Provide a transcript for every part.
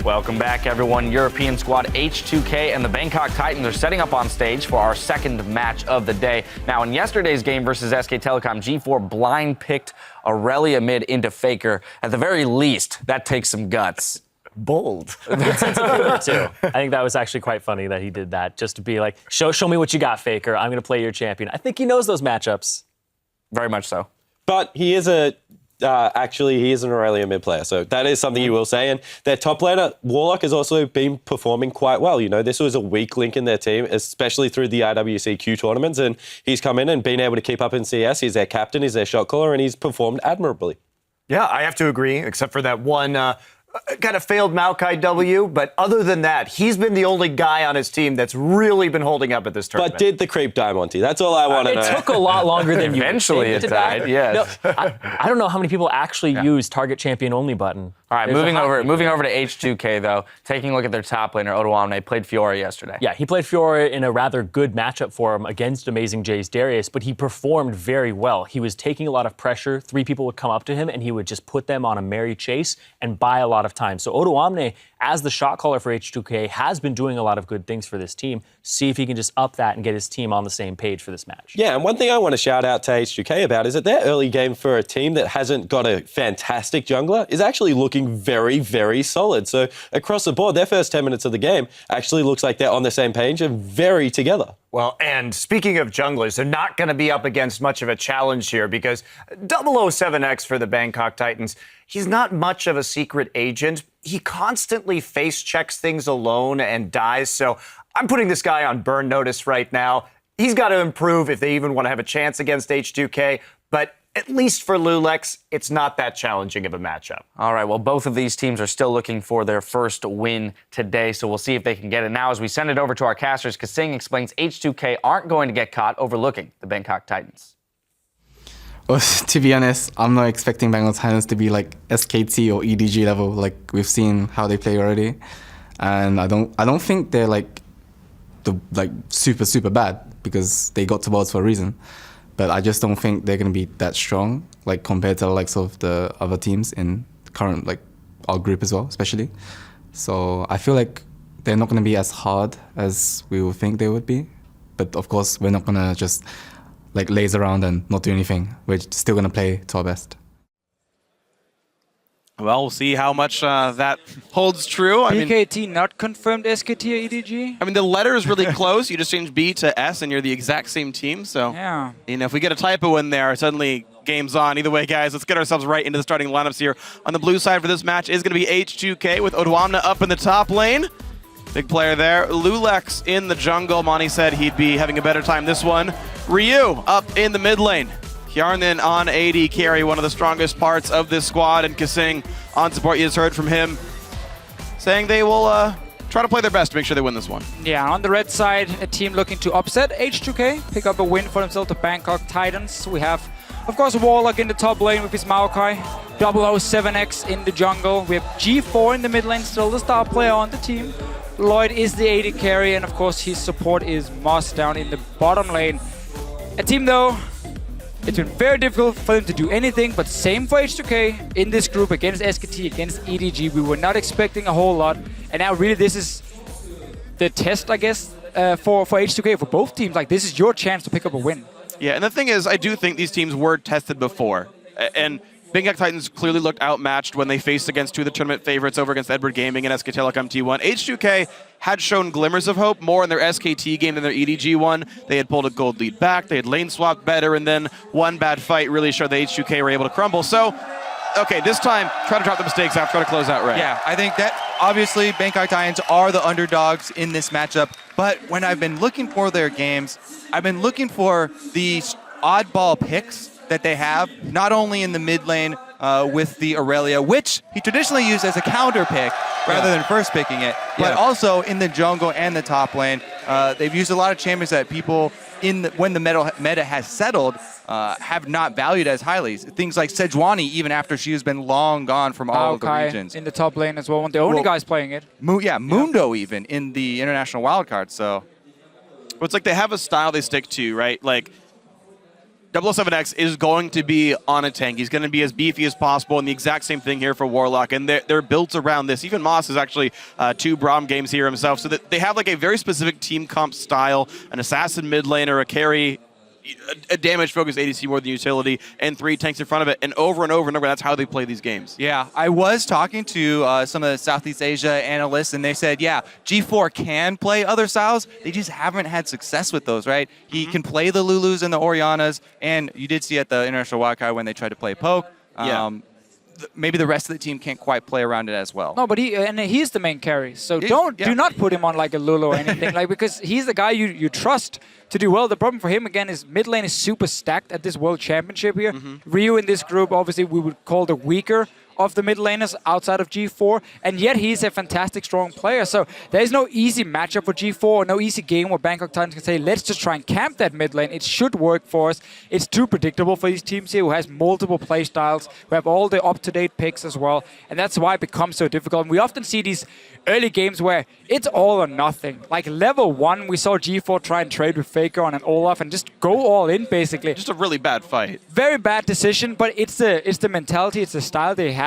Welcome back, everyone. European squad H2K and the Bangkok Titans are setting up on stage for our second match of the day. Now, in yesterday's game versus SK Telecom, G4 blind picked Aurelia mid into FLICKR. At the very least, that takes some guts. Bold. Good sense of humor, too. I think that was actually quite funny that he did that, just to be like, show me what you got, FLICKR. I'm going to play your champion. I think he knows those matchups. Very much so. But he is he is an Aurelia mid player, so that is something you will say. And their top laner, Warlock, has also been performing quite well. You know, this was a weak link in their team, especially through the IWC tournaments, and he's come in and been able to keep up in CS. He's their captain, he's their shot caller, and he's performed admirably. Yeah, I have to agree, except for that one kind of failed Maokai W, but other than that, he's been the only guy on his team that's really been holding up at this tournament. But did the creep die, Monty? That's all I want to know. It took a lot longer than you Eventually it died, yes. No, I don't know how many people actually use target champion only button. All right, moving over to H2K, though. Taking a look at their top laner, Odoamne, played Fiora yesterday. Yeah, he played Fiora in a rather good matchup for him against Amazing J's Darius, but he performed very well. He was taking a lot of pressure. 3 people would come up to him, and he would just put them on a merry chase and buy a lot of time. So Odoamne, as the shot caller for H2K, has been doing a lot of good things for this team. See if he can just up that and get his team on the same page for this match. Yeah, and one thing I want to shout out to H2K about is that their early game for a team that hasn't got a fantastic jungler is actually looking very, very solid. So across the board, their first 10 minutes of the game actually looks like they're on the same page and very together. Well, and speaking of junglers, they're not going to be up against much of a challenge here because 007X for the Bangkok Titans, he's not much of a secret agent. He constantly face checks things alone and dies. So I'm putting this guy on burn notice right now. He's got to improve if they even want to have a chance against H2K. But at least for Lulex, it's not that challenging of a matchup. All right, well, both of these teams are still looking for their first win today, so we'll see if they can get it. Now, as we send it over to our casters, Kasing explains H2K aren't going to get caught overlooking the Bangkok Titans. Well, to be honest, I'm not expecting Bangkok Titans to be like SKT or EDG level, like we've seen how they play already. And I don't think they're like super bad because they got to Worlds for a reason. But I just don't think they're going to be that strong, like compared to the likes of the other teams in the current, like our group as well, especially. So I feel like they're not going to be as hard as we would think they would be. But of course, we're not going to just like laze around and not do anything. We're still going to play to our best. Well, we'll see how much that holds true. BKT not confirmed SKT or EDG? I mean, the letter is really close. You just change B to S, and you're the exact same team. So, yeah. You know, if we get a typo in there, suddenly game's on. Either way, guys, let's get ourselves right into the starting lineups here. On the blue side for this match is going to be H2K with Odoamne up in the top lane. Big player there. Lulex in the jungle. Monty said he'd be having a better time this one. Ryu up in the mid lane. Hjarnan on AD carry, one of the strongest parts of this squad, and Kasing on support. You just heard from him saying they will try to play their best to make sure they win this one. Yeah, on the red side, a team looking to upset H2K, pick up a win for themselves, the Bangkok Titans. We have, of course, Warlock in the top lane with his Maokai, 007X in the jungle. We have G4 in the mid lane, still the star player on the team. Lloyd is the AD carry, and of course his support is Moss down in the bottom lane. A team, though, it's been very difficult for them to do anything, but same for H2K in this group against SKT, against EDG. We were not expecting a whole lot, and now really this is the test, I guess, for H2K, for both teams. Like, this is your chance to pick up a win. Yeah, and the thing is, I do think these teams were tested before, and Bangkok Titans clearly looked outmatched when they faced against 2 of the tournament favorites over against Edward Gaming and SK Telecom T1. H2K had shown glimmers of hope more in their SKT game than their EDG one. They had pulled a gold lead back, they had lane swapped better, and then one bad fight really showed that H2K were able to crumble. So, okay, this time, try to drop the mistakes after, try to close out right. Yeah, I think that obviously Bangkok Titans are the underdogs in this matchup, but when I've been looking for their games, I've been looking for these oddball picks that they have, not only in the mid lane with the Aurelia, which he traditionally used as a counter pick rather than first picking it, but also in the jungle and the top lane. They've used a lot of champions that people, when the meta has settled, have not valued as highly. Things like Sejuani, even after she has been long gone from all of the regions. In the top lane as well, one of the only guys playing it. Mundo even in the international wildcard, so. Well, it's like they have a style they stick to, right? Like, 007X is going to be on a tank. He's going to be as beefy as possible, and the exact same thing here for Warlock. And they're built around this. Even Moss is actually 2 Braum games here himself, so that they have like a very specific team comp style, an assassin mid laner, a carry, a damage-focused ADC more than utility, and 3 tanks in front of it. And over, that's how they play these games. Yeah, I was talking to some of the Southeast Asia analysts, and they said, yeah, G4 can play other styles. They just haven't had success with those, right? He can play the Lulus and the Orianas, and you did see at the International Wildcard when they tried to play Poke. Maybe the rest of the team can't quite play around it as well. No, but he's the main carry. So do not put him on like a Lulu or anything, like, because he's the guy you trust to do well. The problem for him again is mid lane is super stacked at this World Championship here. Ryu in this group, obviously we would call the weaker of the mid laners outside of G4, and yet he's a fantastic strong player. So there's no easy matchup for G4, no easy game where Bangkok Titans can say, let's just try and camp that mid lane. It should work for us. It's too predictable for these teams here who has multiple play styles, who have all the up-to-date picks as well, and that's why it becomes so difficult. And we often see these early games where it's all or nothing. Like level 1, we saw G4 try and trade with FLICKR on an Olaf and just go all in basically. Just a really bad fight. Very bad decision, but it's the mentality, it's the style they have.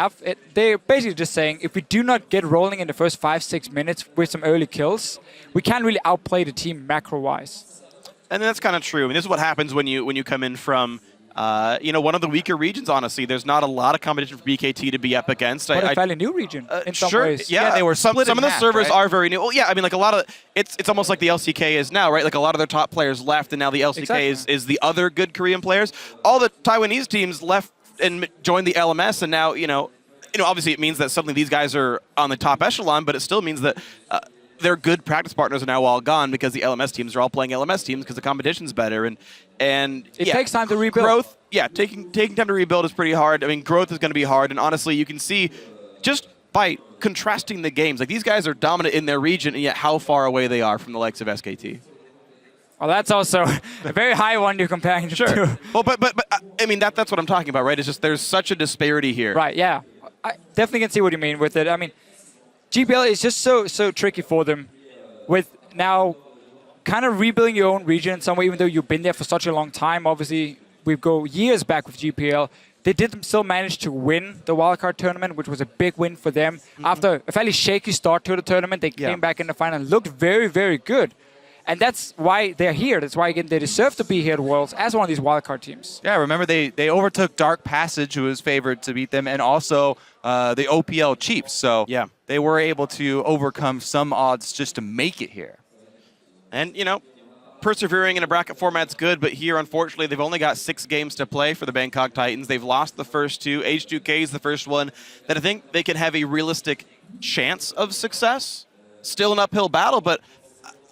They're basically just saying, if we do not get rolling in the first 5-6 minutes with some early kills, we can't really outplay the team macro-wise. And that's kind of true. I mean, this is what happens when you come in from one of the weaker regions, honestly. There's not a lot of competition for BKT to be up against. But a fairly new region in some ways. Yeah, they were split some of the half, servers right? are very new. Well, yeah, I mean, like a lot of it's almost like the LCK is now, right? Like a lot of their top players left, and now the LCK is the other good Korean players. All the Taiwanese teams left and joined the LMS, and now obviously it means that suddenly these guys are on the top echelon, but it still means that their good practice partners are now all gone because the LMS teams are all playing LMS teams because the competition's better, and it takes time to rebuild. Growth, taking time to rebuild is pretty hard. I mean, growth is going to be hard, and honestly, you can see just by contrasting the games, like these guys are dominant in their region, and yet how far away they are from the likes of SKT. Well, that's also a very high one you're comparing to. Well, but I mean that's what I'm talking about, right? It's just there's such a disparity here. Right. Yeah. I definitely can see what you mean with it. I mean, GPL is just so tricky for them with now kind of rebuilding your own region in some way, even though you've been there for such a long time. Obviously, we go years back with GPL. They did still manage to win the wildcard tournament, which was a big win for them. After a fairly shaky start to the tournament, they came back in the final and looked very, very good. And that's why they're here. That's why, again, they deserve to be here at Worlds as one of these wildcard teams. Yeah, remember they overtook Dark Passage, who was favored to beat them, and also the OPL Chiefs. So they were able to overcome some odds just to make it here. And, persevering in a bracket format's good, but here, unfortunately, they've only got 6 games to play for the Bangkok Titans. They've lost the first 2. H2K is the first one that I think they can have a realistic chance of success. Still an uphill battle, but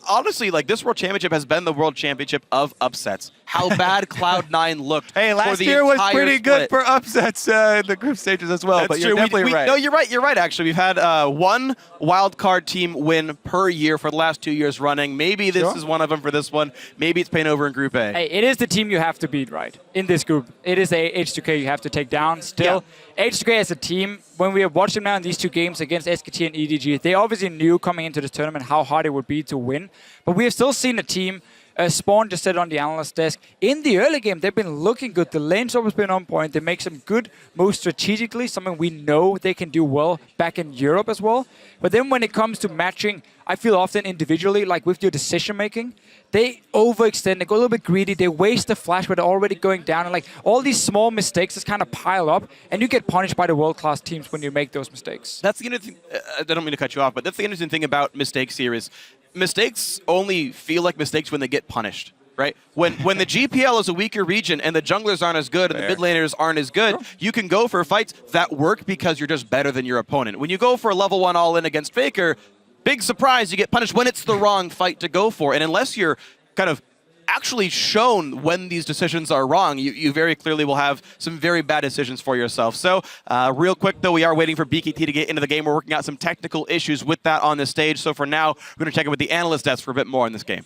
honestly, like, this World Championship has been the World Championship of upsets. How bad Cloud9 looked. Hey, last year was pretty good for upsets in the group stages as well. But you're definitely right. No, you're right. You're right, actually. We've had one wildcard team win per year for the last 2 years running. Maybe this is one of them for this one. Maybe it's paying over in Group A. Hey, it is the team you have to beat, right? In this group. It is a H2K you have to take down. Still, H2K as a team, when we have watched them now in these 2 games against SKT and EDG, they obviously knew coming into this tournament how hard it would be to win. But we have still seen a team, Spawn just said on the analyst desk, in the early game, they've been looking good. The lane's always been on point. They make some good moves strategically, something we know they can do well back in Europe as well. But then when it comes to matching, I feel often individually, like with your decision-making, they overextend, they go a little bit greedy, they waste the flash where they're already going down, and like all these small mistakes just kind of pile up, and you get punished by the world-class teams when you make those mistakes. That's the interesting, I don't mean to cut you off, but that's the interesting thing about mistakes here is mistakes only feel like mistakes when they get punished, right? When the GPL is a weaker region and the junglers aren't as good and the mid laners aren't as good, you can go for fights that work because you're just better than your opponent. When you go for a level 1 all-in against FLICKR, big surprise, you get punished when it's the wrong fight to go for. And unless you're kind of actually shown when these decisions are wrong, you very clearly will have some very bad decisions for yourself. So real quick, though, we are waiting for BKT to get into the game. We're working out some technical issues with that on the stage. So for now, we're going to check in with the analyst desk for a bit more in this game.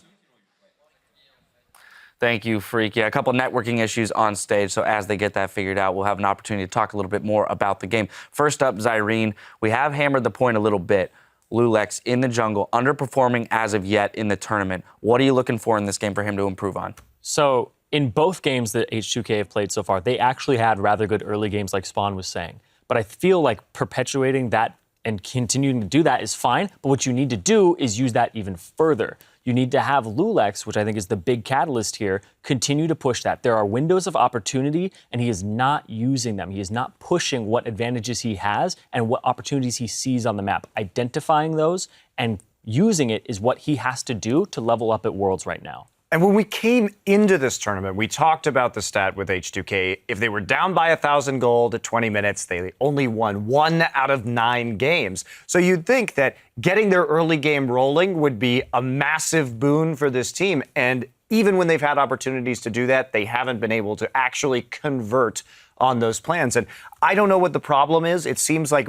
Thank you, Freak. Yeah, a couple networking issues on stage, so as they get that figured out, we'll have an opportunity to talk a little bit more about the game. First up, Zyrene. We have hammered the point a little bit. Lulex in the jungle, underperforming as of yet in the tournament. What are you looking for in this game for him to improve on? So in both games that H2K have played so far, they actually had rather good early games, like Spawn was saying. But I feel like perpetuating that and continuing to do that is fine. But what you need to do is use that even further. You need to have Lulex, which I think is the big catalyst here, continue to push that. There are windows of opportunity, and he is not using them. He is not pushing what advantages he has and what opportunities he sees on the map. Identifying those and using it is what he has to do to level up at Worlds right now. And when we came into this tournament, we talked about the stat with H2K. If they were down by 1,000 gold at 20 minutes, they only won 1 out of 9 games. So you'd think that getting their early game rolling would be a massive boon for this team. And even when they've had opportunities to do that, they haven't been able to actually convert on those plans. And I don't know what the problem is. It seems like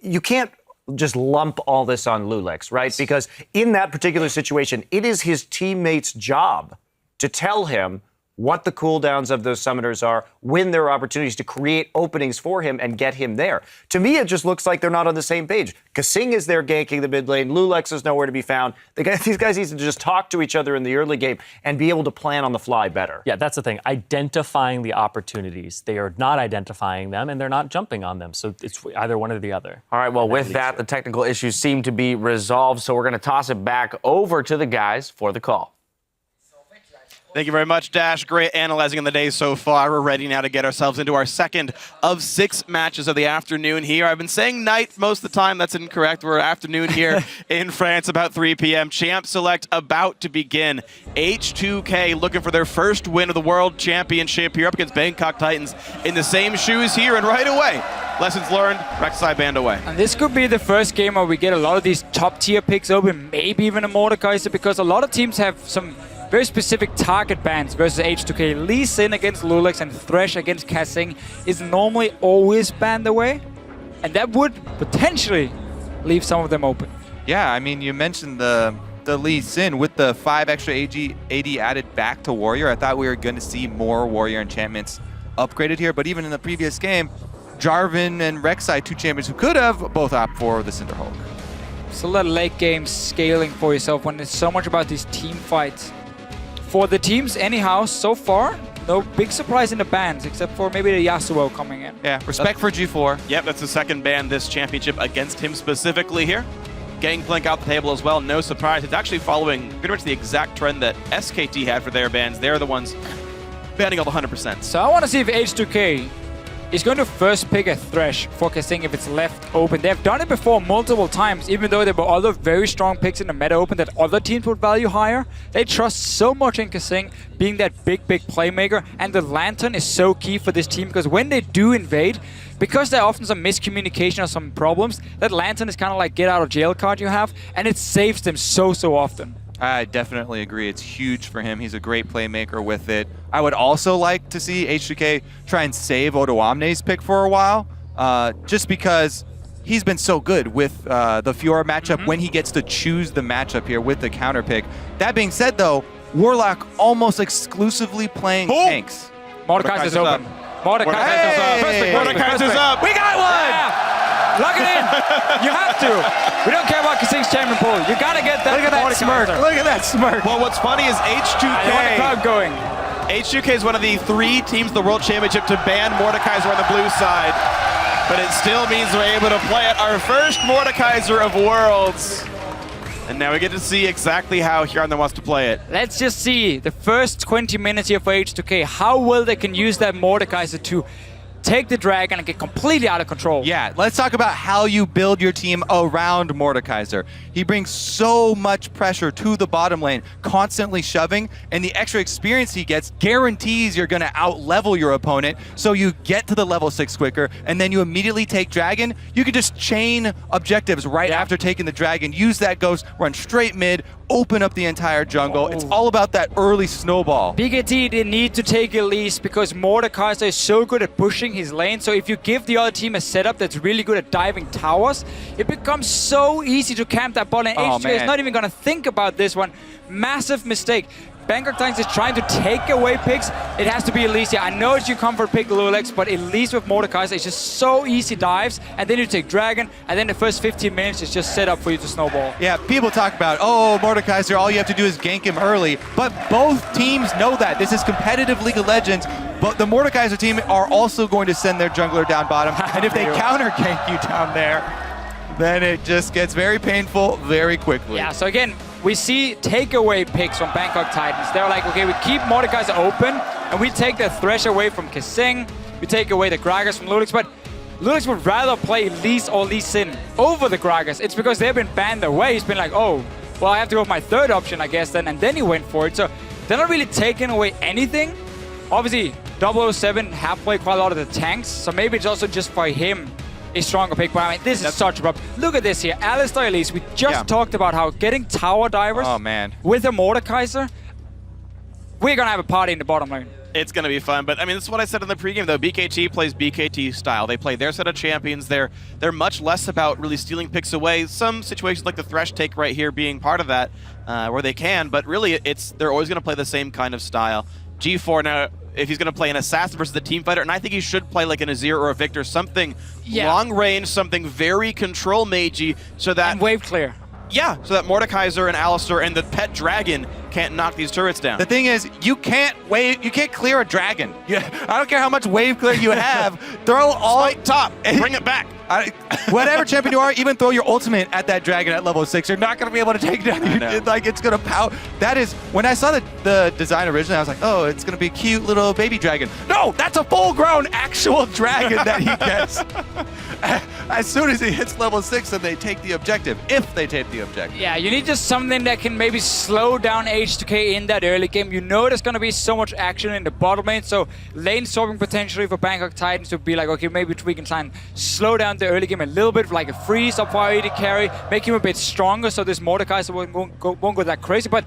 you can't just lump all this on Lulex, right? Because in that particular situation, it is his teammates' job to tell him what the cooldowns of those summoners are, when there are opportunities to create openings for him and get him there. To me, it just looks like they're not on the same page. Kasing is there ganking the mid lane. Lulex is nowhere to be found. These guys need to just talk to each other in the early game and be able to plan on the fly better. Yeah, that's the thing. Identifying the opportunities. They are not identifying them, and they're not jumping on them. So it's either one or the other. All right, well, with that, the technical issues seem to be resolved, so we're going to toss it back over to the guys for the call. Thank you very much, Dash. Great analyzing on the day so far. We're ready now to get ourselves into our second of 6 matches of the afternoon here. I've been saying night most of the time. That's incorrect. We're afternoon here in France, about 3 p.m. Champ Select about to begin. H2K looking for their first win of the World Championship here up against Bangkok Titans in the same shoes here, and right away, lessons learned, Rek'Sai banned away. And this could be the first game where we get a lot of these top-tier picks open, maybe even a Mordekaiser, because a lot of teams have some very specific target bans versus H2K. Lee Sin against Lulex and Thresh against Kasing is normally always banned away, and that would potentially leave some of them open. Yeah, I mean, you mentioned the Lee Sin with the 5 extra AD added back to Warrior. I thought we were going to see more Warrior enchantments upgraded here, but even in the previous game, Jarvan and Rek'Sai, 2 champions who could have both opt for the Cinderhulk. Still that late game scaling for yourself when it's so much about these team fights. For the teams anyhow, so far, no big surprise in the bans, except for maybe the Yasuo coming in. Yeah, respect for G4. Yep, that's the second ban this championship against him specifically here. Gangplank out the table as well, no surprise. It's actually following pretty much the exact trend that SKT had for their bans. They're the ones banning all the 100%. So I want to see if H2K is going to first pick a Thresh for Kasing if it's left open. They've done it before multiple times, even though there were other very strong picks in the meta open that other teams would value higher. They trust so much in Kasing being that big playmaker, and the Lantern is so key for this team because when they do invade, because there are often some miscommunication or some problems, that Lantern is kind of like get out of jail card you have, and it saves them so often. I definitely agree. It's huge for him. He's a great playmaker with it. I would also like to see H2K try and save Odoamne's pick for a while, just because he's been so good with the Fiora matchup when he gets to choose the matchup here with the counter pick. That being said, though, Warlock almost exclusively playing tanks. Mordekaiser's open. Mordekaiser's up. Mordekaiser's up. We got one! Yeah. Lock it in. You have to. We don't care about Kasing's champion pool. You gotta get that. Look at that smirk. Look at that smirk. Well, what's funny is H2K. Going. H2K is one of the 3 teams in the World Championship to ban Mordekaiser on the blue side, but it still means we're able to play it. Our first Mordekaiser of Worlds. And now we get to see exactly how Hyarna wants to play it. Let's just see the first 20 minutes here for H2K, how well they can use that Mordekaiser to take the dragon and get completely out of control. Yeah, let's talk about how you build your team around Mordekaiser. He brings so much pressure to the bottom lane, constantly shoving, and the extra experience he gets guarantees you're going to out-level your opponent, so you get to the level 6 quicker, and then you immediately take dragon. You can just chain objectives right after taking the dragon, use that ghost, run straight mid, open up the entire jungle. It's all about that early snowball. BKT, they need to take a lead because Mordekaiser is so good at pushing his lane, so if you give the other team a setup that's really good at diving towers, it becomes so easy to camp that bot, and H2K is not even going to think about this one. Massive mistake. Bangkok Titans is trying to take away picks, it has to be Elise. I know it's your comfort pick, Lulex, but Elise with Mordekaiser, it's just so easy dives, and then you take Dragon, and then the first 15 minutes is just set up for you to snowball. Yeah, people talk about, oh, Mordekaiser, all you have to do is gank him early, but both teams know that. This is competitive League of Legends, but the Mordekaiser team are also going to send their jungler down bottom, and if they counter gank you down there, then it just gets very painful very quickly. Yeah, so again, we see takeaway picks from Bangkok Titans. They're like, okay, we keep Mordekaiser open, and we take the Thresh away from Kesing, we take away the Gragas from Lulex, but Lulex would rather play Elise or Lee Sin over the Gragas. It's because they've been banned away. He's been like, oh, well, I have to go with my third option, I guess, then, and then he went for it. So they're not really taking away anything. Obviously, 007 have played quite a lot of the tanks, so maybe it's also just for him a stronger pick, but I mean, this is such a problem. Look at this here, Alistar Elise. We just talked about how getting tower divers with a Mordekaiser, we're gonna have a party in the bottom lane. It's going to be fun, but I mean, this is what I said in the pregame, though. BKT plays BKT style. They play their set of champions. They're much less about really stealing picks away. Some situations like the Thresh take right here being part of that, where they can, but really they're always going to play the same kind of style. G4 now, if he's going to play an assassin versus the team fighter, and I think he should play like an Azir or a Victor, something long range, something very control magey, so that... And wave clear. Yeah, so that Mordekaiser and Alistar and the pet dragon can't knock these turrets down. The thing is, you can't clear a dragon. I don't care how much wave clear you have. Throw all top, bring it back. Whatever champion you are, even throw your ultimate at that dragon at level 6. You're not going to be able to take down. It's going to power. That is, when I saw the design originally, I was like, oh, it's going to be a cute little baby dragon. No, that's a full-grown actual dragon that he gets. As soon as he hits level 6, then they take the objective, if they take the objective. Yeah, you need just something that can maybe slow down H2K in that early game. You know there's going to be so much action in the bottom lane, so lane swapping potentially for Bangkok Titans would be like, okay, maybe we can try and slow down the early game a little bit, like a freeze up for AD carry, make him a bit stronger so this Mordekaiser won't go that crazy, but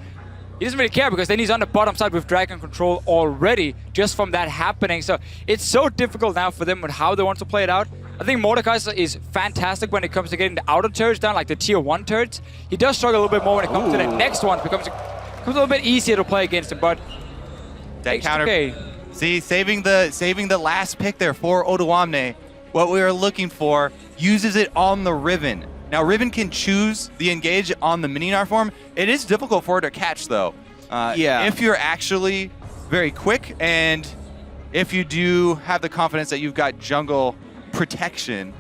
he doesn't really care because then he's on the bottom side with Dragon Control already, just from that happening. So it's so difficult now for them with how they want to play it out. I think Mordekaiser is fantastic when it comes to getting the outer turrets down, like the tier 1 turrets. He does struggle a little bit more when it comes to the next one. It becomes a little bit easier to play against him, but that counter. See, saving the last pick there for Odoamne. What we are looking for, uses it on the Riven. Now, Riven can choose the engage on the Mininar form. It is difficult for her to catch, though. If you're actually very quick, and if you do have the confidence that you've got jungle protection.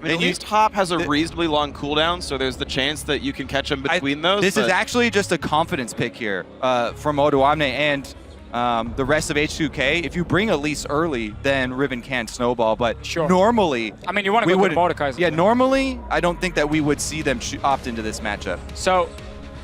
I mean, at least Hop has a reasonably long cooldown, so there's the chance that you can catch him between those. This is actually just a confidence pick here from Odoamne and the rest of H2K. If you bring Elise early, then Riven can snowball, but normally... I mean, you want to go with Mordekaiser. Yeah, normally, I don't think that we would see them opt into this matchup. So,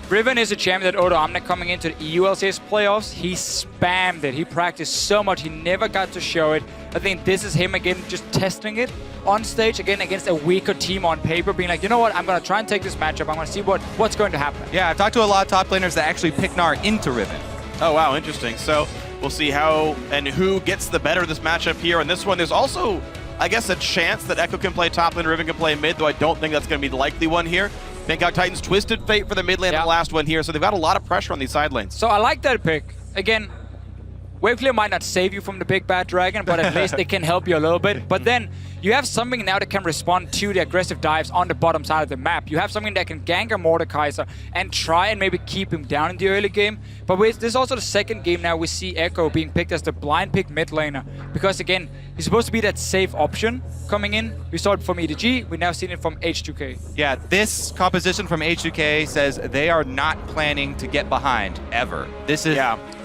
Riven is a champion that Odoamne coming into the EU LCS playoffs. He spammed it. He practiced so much. He never got to show it. I think this is him again just testing it on stage again against a weaker team on paper, being like, you know what, I'm going to try and take this matchup. I'm going to see what's going to happen. Yeah, I've talked to a lot of top laners that actually pick Gnar into Riven. Oh, wow, interesting. So we'll see how and who gets the better of this matchup here. And this one, there's also, I guess, a chance that Echo can play top lane, Riven can play mid, though I don't think that's going to be the likely one here. Bangkok Titans twisted fate for the mid lane in the last one here, so they've got a lot of pressure on these side lanes. So I like that pick. Again, wave clear might not save you from the big bad dragon, but at least it can help you a little bit. But then you have something now that can respond to the aggressive dives on the bottom side of the map. You have something that can gank a Mordekaiser and try and maybe keep him down in the early game. But this is also the second game now we see Echo being picked as the blind pick mid laner. Because again, he's supposed to be that safe option coming in. We saw it from EDG, we've now seen it from H2K. Yeah, this composition from H2K says they are not planning to get behind, ever. This is...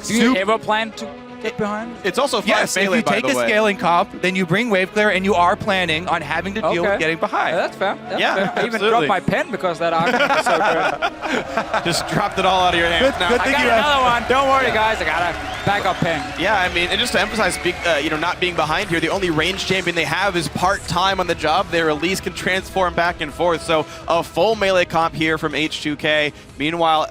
Do you ever plan to get behind? It's also fine. Yes, if you take a scaling comp, then you bring wave clear and you are planning on having to deal with getting behind. Yeah, that's fair. That's fair. I even dropped my pen because that argument was so good. Just dropped it all out of your hands. I got another one. Don't worry, guys. I got a backup pen. Yeah, I mean, and just to emphasize, not being behind here, the only range champion they have is part-time on the job. Their Elise can transform back and forth. So a full melee comp here from H2K. Meanwhile,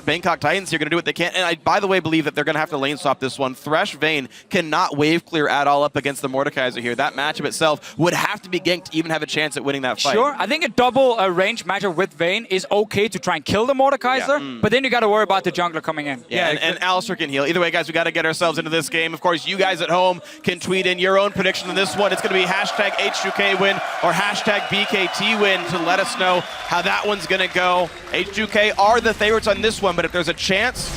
Bangkok Titans here going to do what they can. And I, by the way, believe that they're going to have to lane swap this one. Thresh Vayne cannot wave clear at all up against the Mordekaiser here. That matchup itself would have to be ganked to even have a chance at winning that fight. Sure, I think a double range matchup with Vayne is okay to try and kill the Mordekaiser, but then you got to worry about the jungler coming in. Yeah, and Alistar can heal. Either way, guys, we got to get ourselves into this game. Of course, you guys at home can tweet in your own prediction on this one. It's going to be hashtag H2K win or hashtag BKT win to let us know how that one's going to go. H2K are the favorites on this one, but if there's a chance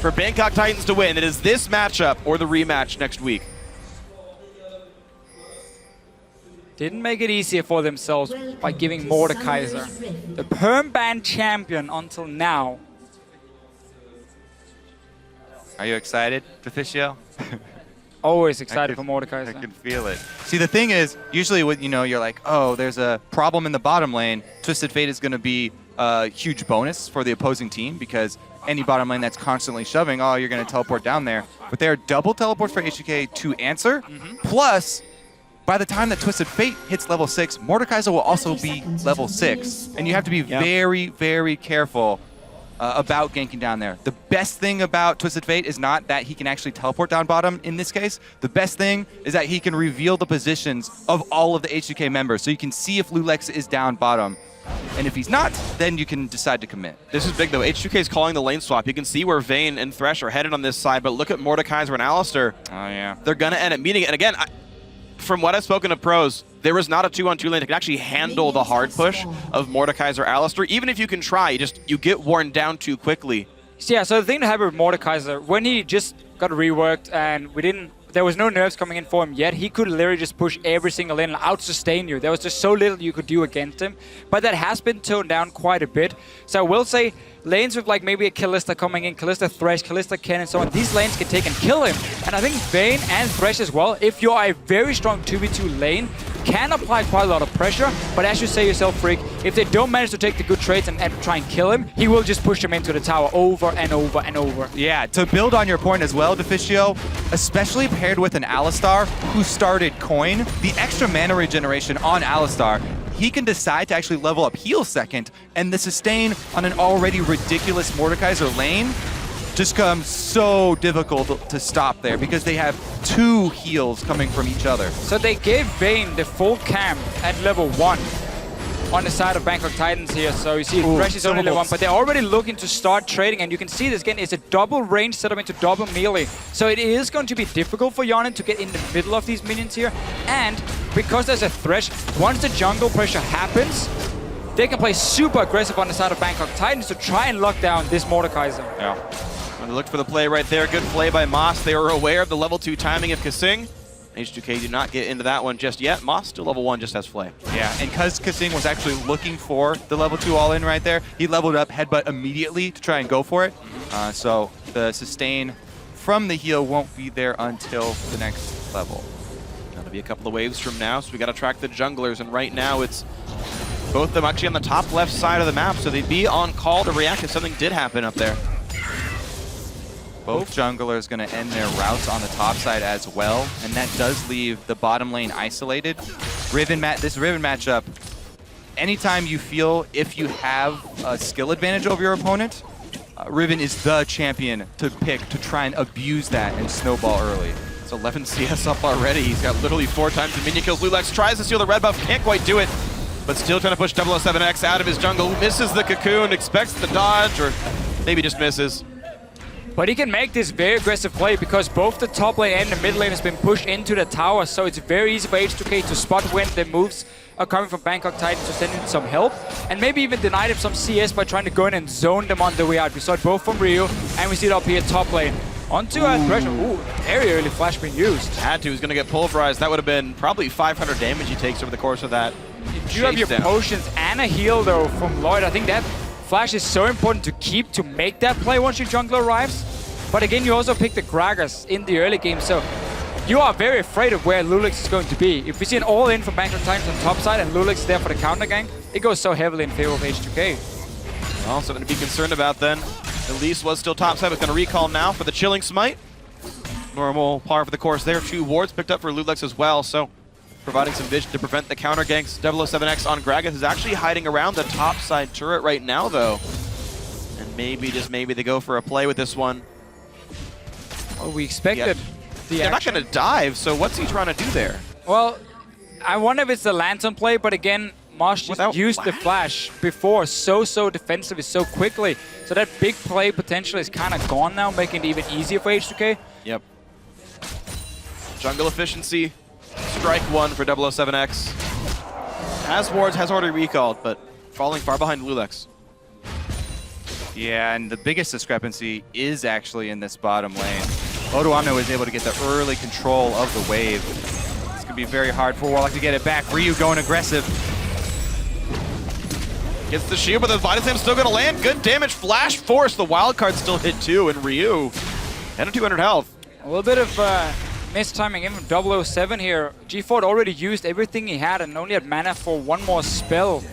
for Bangkok Titans to win, it is this matchup or the rematch next week. Didn't make it easier for themselves by giving Mordekaiser the perm ban champion until now. Are you excited, Deficio? Always excited for Mordekaiser. I can feel it. See, the thing is, usually when you're like, oh, there's a problem in the bottom lane, Twisted Fate is going to be a huge bonus for the opposing team because any bottom lane that's constantly shoving, oh, you're going to teleport down there. But there are double teleports for H2K to answer. Plus, by the time that Twisted Fate hits level 6, Mordekaiser will also be level 6. And you have to be very, very careful about ganking down there. The best thing about Twisted Fate is not that he can actually teleport down bottom in this case. The best thing is that he can reveal the positions of all of the H2K members. So you can see if Lulex is down bottom. And if he's not, then you can decide to commit. This is big, though. H2K is calling the lane swap. You can see where Vayne and Thresh are headed on this side, but look at Mordekaiser and Alistar. Oh, yeah. They're going to end up meeting it. And again, from what I've spoken to pros, there is not a 2-on-2 lane that can actually handle the hard push of Mordekaiser Alistar. Even if you can try, you get worn down too quickly. Yeah, so the thing that happened with Mordekaiser, when he just got reworked and there was no nerfs coming in for him yet, he could literally just push every single lane and out-sustain you. There was just so little you could do against him. But that has been toned down quite a bit. So I will say, lanes with like maybe a Kalista coming in, Kalista Thresh, Kalista Ken and so on, these lanes can take and kill him. And I think Vayne and Thresh as well, if you're a very strong 2v2 lane, can apply quite a lot of pressure, but as you say yourself, Freak, if they don't manage to take the good trades and try and kill him, he will just push them into the tower over and over and over. Yeah, to build on your point as well, Deficio, especially paired with an Alistar who started Coin, the extra mana regeneration on Alistar, he can decide to actually level up heal second, and the sustain on an already ridiculous Mordekaiser lane just comes so difficult to stop there because they have 2 heals coming from each other. So they gave Vayne the full camp at level 1 on the side of Bangkok Titans here. So you see Thresh is only level 1, but they're already looking to start trading, and you can see this again, it's a double range setup into double melee. So it is going to be difficult for Yonin to get in the middle of these minions here, and because there's a Thresh, once the jungle pressure happens, they can play super aggressive on the side of Bangkok Titans to try and lock down this Mordekaiser. Yeah. And look for the play right there. Good play by Moss. They were aware of the level 2 timing of Kasing. H2K did not get into that one just yet. Moss still level 1, just has Flay. Yeah, and because Kasing was actually looking for the level 2 all-in right there, he leveled up Headbutt immediately to try and go for it. So the sustain from the heal won't be there until the next level. That'll be a couple of waves from now, so we got to track the junglers, and right now it's both of them actually on the top left side of the map, so they'd be on call to react if something did happen up there. Both junglers going to end their routes on the top side as well, and that does leave the bottom lane isolated. This Riven matchup, anytime you feel if you have a skill advantage over your opponent, Riven is the champion to pick to try and abuse that and snowball early. It's 11 CS up already. He's got literally 4 times the minion kills. Lulex tries to steal the red buff, can't quite do it, but still trying to push 007X out of his jungle. Misses the cocoon, expects the dodge, or maybe just misses. But he can make this very aggressive play because both the top lane and the mid lane has been pushed into the tower, so it's very easy for H2K to spot when the moves are coming from Bangkok Titans to send in some help, and maybe even deny them some CS by trying to go in and zone them on the way out. We saw it both from Ryu, and we see it up here top lane. Onto a Thresh. Ooh, very early flash being used. Had to, he's going to get pulverized. That would have been probably 500 damage he takes over the course of that. If you have your potions and a heal though from Lloyd, I think that flash is so important to keep to make that play once your jungler arrives. But again, you also pick the Gragas in the early game, so you are very afraid of where Lulex is going to be. If we see an all-in from Bangkok Titans on top side and Lulex is there for the counter gang, it goes so heavily in favor of H2K. Well, something to be concerned about then. Elise was still top side, but going to recall now for the Chilling Smite. Normal par for the course there. 2 wards picked up for Lulex as well, so providing some vision to prevent the counter ganks. 007X on Gragas is actually hiding around the top side turret right now, though. And maybe, just maybe, they go for a play with this one. Well, we expected the They're not action. going to dive, so what's he trying to do there? Well, I wonder if it's the lantern play, but again, Mosh just Without used the flash before so defensively so quickly. So that big play potential is kind of gone now, making it even easier for H2K. Yep. Jungle efficiency, strike one for 007X. Has wards, has already recalled, but falling far behind Lulex. Yeah, and the biggest discrepancy is actually in this bottom lane. Odoamne was able to get the early control of the wave. It's going to be very hard for Warlock to get it back. Ryu going aggressive. Gets the shield, but the Vital Slam's still going to land. Good damage. Flash Force. The wild card still hit too, and Ryu, 10 to 200 health. A little bit of mistiming in from 007 here. G4 had already used everything he had and only had mana for one more spell.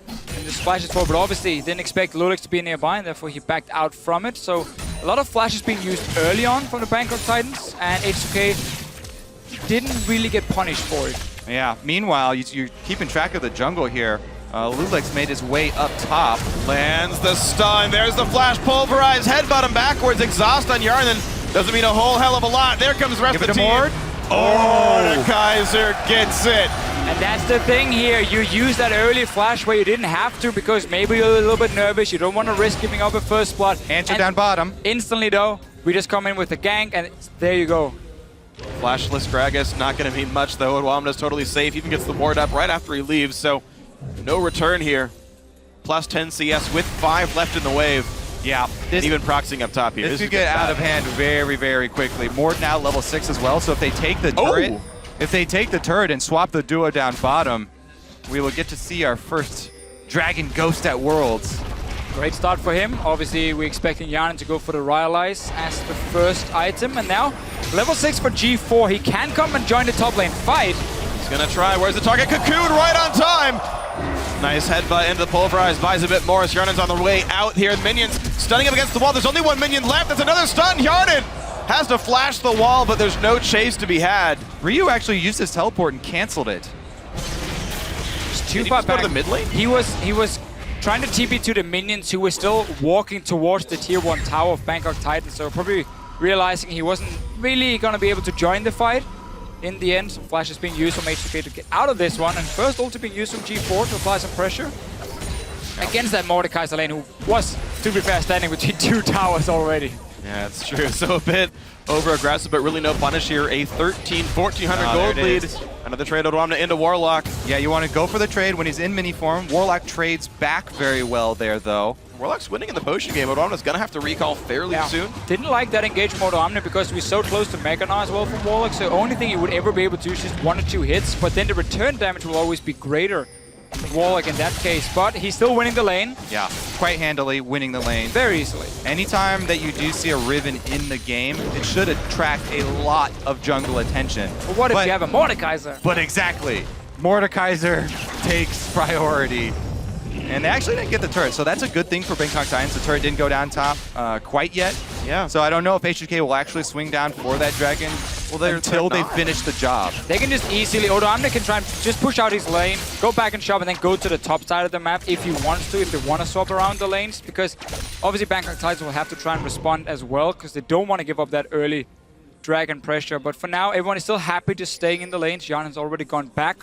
And just flashes forward, but obviously he didn't expect Lulex to be nearby, and therefore he backed out from it. So a lot of flashes being used early on from the Bangkok Titans, and H2K didn't really get punished for it. Yeah, meanwhile, you're keeping track of the jungle here. Lulex made his way up top. Lands the stun. There's the flash pulverize. Headbutt him backwards. Exhaust on Yarn. Doesn't mean a whole hell of a lot. There comes rest Give of it the a team. Mord. Oh, Kaiser gets it. And that's the thing here. You use that early flash where you didn't have to because maybe you're a little bit nervous. You don't want to risk giving up a first blood. Answer down bottom. Instantly though, we just come in with the gank and there you go. Flashless Gragas, not going to mean much though. Odoamne's totally safe. Even gets the ward up right after he leaves, so no return here. Plus 10 CS with 5 left in the wave. Yeah, this Even proxying up top here. This could is get out bad. of hand very quickly. Mord now level 6 as well, so if they take the turret, and swap the duo down bottom, we will get to see our first Dragon Ghost at Worlds. Great start for him. Obviously, we're expecting Yanin to go for the Rylai's as the first item. And now, level 6 for G4. He can come and join the top lane fight. He's going to try. Where's the target? Cocoon right on time. Nice headbutt into the pulverize. Buys a bit more. Yarnen's on the way out here. Minions stunning him against the wall. There's only one minion left. That's another stun. Yarnen has to flash the wall, but there's no chase to be had. Ryu actually used his teleport and canceled it. Just Did too he far just go back. to the mid lane? He was trying to TP to the minions who were still walking towards the tier 1 tower of Bangkok Titans. So probably realizing he wasn't really going to be able to join the fight. In the end, some flash is being used from H2K to get out of this one. And first ulti being used from G4 to apply some pressure against that Mordekaiser lane, who was, to be fair, standing between 2 towers already. Yeah, it's true. So a bit over-aggressive, but really no punish here. A 1,400 gold there it lead. is. Another trade Odoamne into Warlock. Yeah, you want to go for the trade when he's in mini form. Warlock trades back very well there, though. Warlock's winning in the potion game. Odoamne's going to have to recall fairly soon. Didn't like that engagement mode Omni because we're so close to Mega now as well from Warlock, so the only thing you would ever be able to do is just 1 or 2 hits, but then the return damage will always be greater than Warlock in that case. But he's still winning the lane Yeah, quite handily winning the lane. very easily. Anytime that you do see a Riven in the game, it should attract a lot of jungle attention. But what if you have a Mordekaiser? But exactly. Mordekaiser takes priority. And they actually didn't get the turret, so that's a good thing for Bangkok Titans. The turret didn't go down top quite yet. Yeah. So I don't know if H2K will actually swing down for that dragon until they finish the job. They can just easily, Odoamne can try and just push out his lane, go back and shove, and then go to the top side of the map if he wants to, if they want to swap around the lanes, because obviously Bangkok Titans will have to try and respond as well, because they don't want to give up that early dragon pressure. But for now, everyone is still happy just staying in the lanes. Janen's already gone back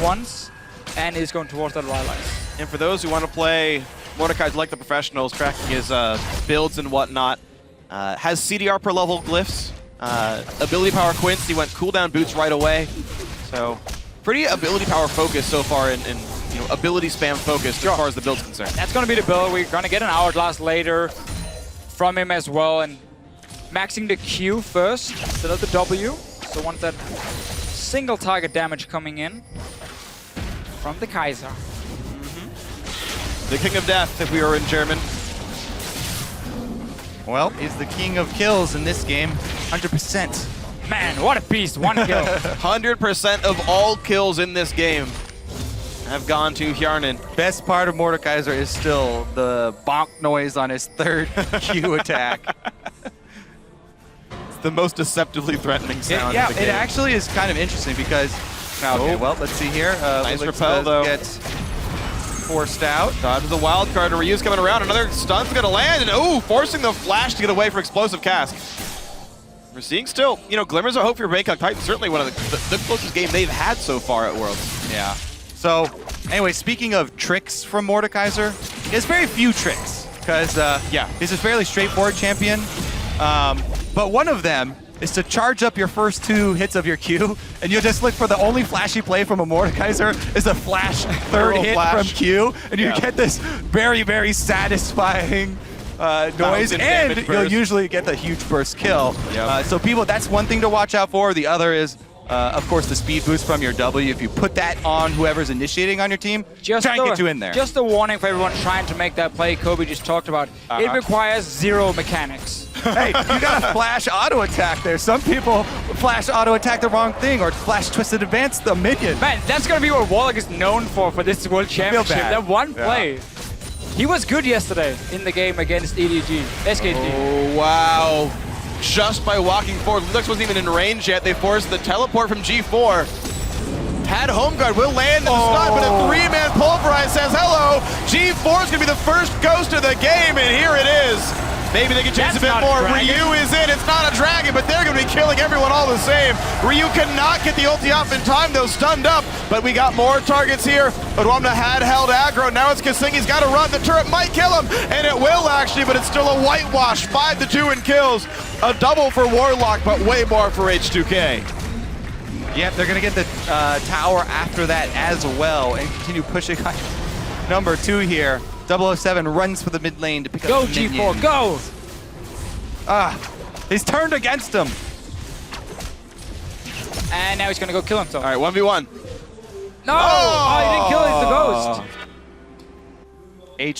once, and is going towards that Rylai's. And for those who want to play Mordekaiser like the professionals, tracking his builds and whatnot, has CDR per level glyphs, ability power Quince, he went cooldown boots right away. So pretty ability power focused so far in you know, ability spam focused as far as the build's concerned. That's going to be the build. We're going to get an Hourglass later from him as well, and maxing the Q first instead of the W. So want that single target damage coming in from the Kaiser. The King of Death, if we were in German. Well, he's the king of kills in this game, 100%. Man, what a beast. 1 kill. 100% of all kills in this game have gone to Hjarnan. Best part of Mordekaiser is still the bonk noise on his third Q attack. It's the most deceptively threatening sound Yeah, in the it game. actually is kind of interesting because... Okay, well, let's see here. Nice Lulix repel, does though. get forced out. Dodges the wild card, and Ryu's coming around. Another stun's gonna land, and forcing the flash to get away from explosive cask. We're seeing still, glimmers of hope for your Bangkok Titans. Certainly one of the closest game they've had so far at Worlds. Yeah. So, anyway, speaking of tricks from Mordekaiser, he has very few tricks because, he's a fairly straightforward champion. But one of them is to charge up your first 2 hits of your Q, and you'll just look for the only flashy play from a Mordekaiser is a flash third hit from Q, and you get this very, very satisfying noise, and you'll usually get the huge burst kill. Yep. So people, that's one thing to watch out for. The other is, of course, the speed boost from your W. If you put that on whoever's initiating on your team, try and get you in there. Just a warning for everyone trying to make that play Kobe just talked about. It requires 0 mechanics. Hey, you got to flash auto attack there. Some people flash auto attack the wrong thing or flash twisted advance the minion. Man, that's going to be what Warlock is known for this World Championship. bad. That one play. He was good yesterday in the game against EDG, SKT. Oh, wow. Just by walking forward. Lux wasn't even in range yet. They forced the teleport from G4. Had home guard, will land in the stun, but a 3-man pulverize says hello. G4 is going to be the first ghost of the game, and here it is. Maybe they can chase a bit more. Ryu is in. It's not a dragon, but they're going to be killing everyone all the same. Ryu cannot get the ulti off in time, though, stunned up. But we got more targets here. Odwamna had held aggro. Now it's Kasing. He's got to run. The turret might kill him, and it will actually, but it's still a whitewash. 5-2 in kills. A double for Warlock, but way more for H2K. Yep, they're going to get the tower after that as well and continue pushing on number 2 here. 007 runs for the mid lane to pick up the minion. Go, G4, go! He's turned against him. And now he's going to go kill himself. All right, 1v1. No! Oh, he didn't kill it. It's the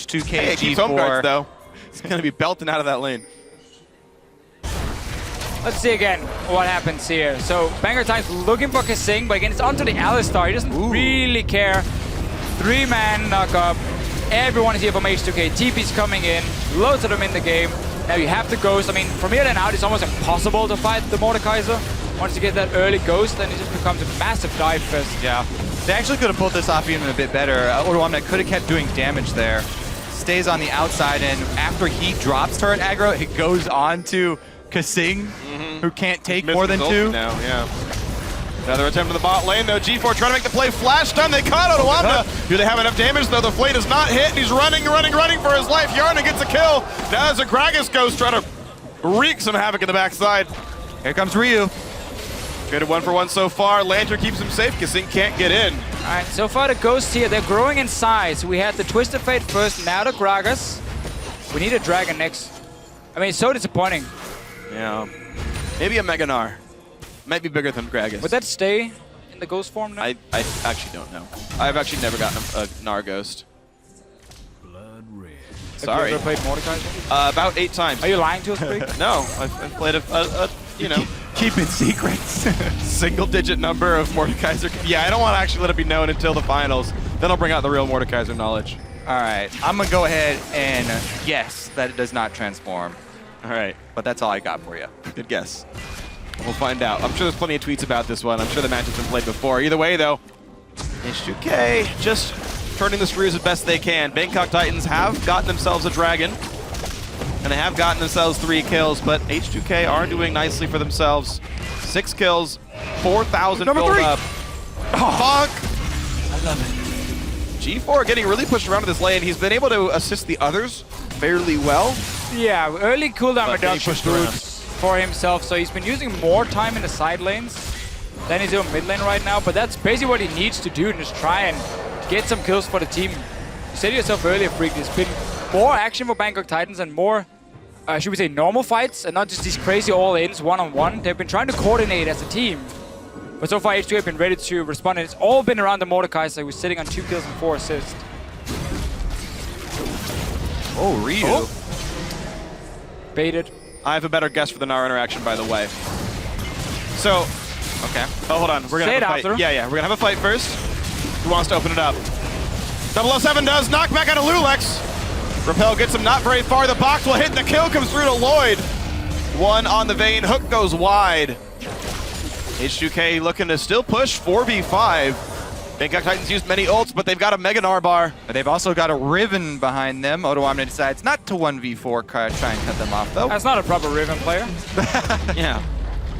ghost. H2K, Hey, it keeps home guards, though. He's going to be belting out of that lane. Let's see again what happens here. So, Bangkok Titans looking for Kasing, but again, it's onto the Alistar. He doesn't really care. 3-man knock up. Everyone is here from H2K. TP's coming in. Loads of them in the game. Now you have the Ghost. I mean, from here on out, it's almost impossible to fight the Mordekaiser. Once you get that early Ghost, then it just becomes a massive dive fest. Yeah. They actually could have pulled this off even a bit better. Odwamna could have kept doing damage there. Stays on the outside, and after he drops turret aggro, it goes on to Kasing, who can't take more than 2. Now, yeah. Another attempt in the bot lane, though. G4 trying to make the play. Flash stun. They caught Odwamna. Do they have enough damage, though? The flame is not hit, and he's running for his life. Yarna gets a kill. Now there's a Gragas Ghost trying to wreak some havoc in the backside. Here comes Ryu. Traded 1-for-1 so far. Lantern keeps him safe. Kasing can't get in. All right, so far the Ghosts here, they're growing in size. We had the Twisted Fate first, now the Gragas. We need a Dragon next. I mean, it's so disappointing. Yeah. Maybe a Mega Gnar. Might be bigger than Gragas. Would that stay in the Ghost form now? I actually don't know. I've actually never gotten a Gnar Ghost. Sorry. Have you ever played Mordekaiser? About 8 times. Are you lying to us, Brig? No, I've played a Keeping secrets. single-digit number of Mordekaiser. Yeah, I don't want to actually let it be known until the finals. Then I'll bring out the real Mordekaiser knowledge. All right, I'm going to go ahead and guess that it does not transform. All right, But that's all I got for you. good guess. We'll find out. I'm sure there's plenty of tweets about this one. I'm sure the match has been played before. Either way, though, H2K just turning the screws as best they can. Bangkok Titans have gotten themselves a dragon, and they have gotten themselves 3 kills, but H2K are doing nicely for themselves. 6 kills, 4,000 Number build 3. up. Bonk! I love it. G4 getting really pushed around to this lane. He's been able to assist the others fairly well. Yeah, early cooldown But getting reduction pushed around. boots for himself, so he's been using more time in the side lanes than he's doing mid lane right now, but that's basically what he needs to do, and just try and get some kills for the team. You said to yourself earlier, Freak, there's been more action for Bangkok Titans and more, should we say, normal fights, and not just these crazy all-ins one-on-one. They've been trying to coordinate as a team, but so far H2 have been ready to respond, and it's all been around the Mordekaiser, who's sitting on 2 kills and 4 assists. Oh, Ryu. Oh. Baited. I have a better guess for the Gnar interaction, by the way. So, okay. Oh, hold on. We're gonna Say have a it fight. after. Yeah. We're gonna have a fight first. Who wants to open it up? 007 does. Knockback out of Lulex. Repel gets him not very far. The box will hit. The kill comes through to Lloyd. 1 on the Vayne. Hook goes wide. H2K looking to still push 4v5. Bangkok Titans used many ults, but they've got a Mega Gnar bar. But they've also got a Riven behind them. Odoamne decides not to 1v4 try and cut them off, though. That's not a proper Riven player. Yeah.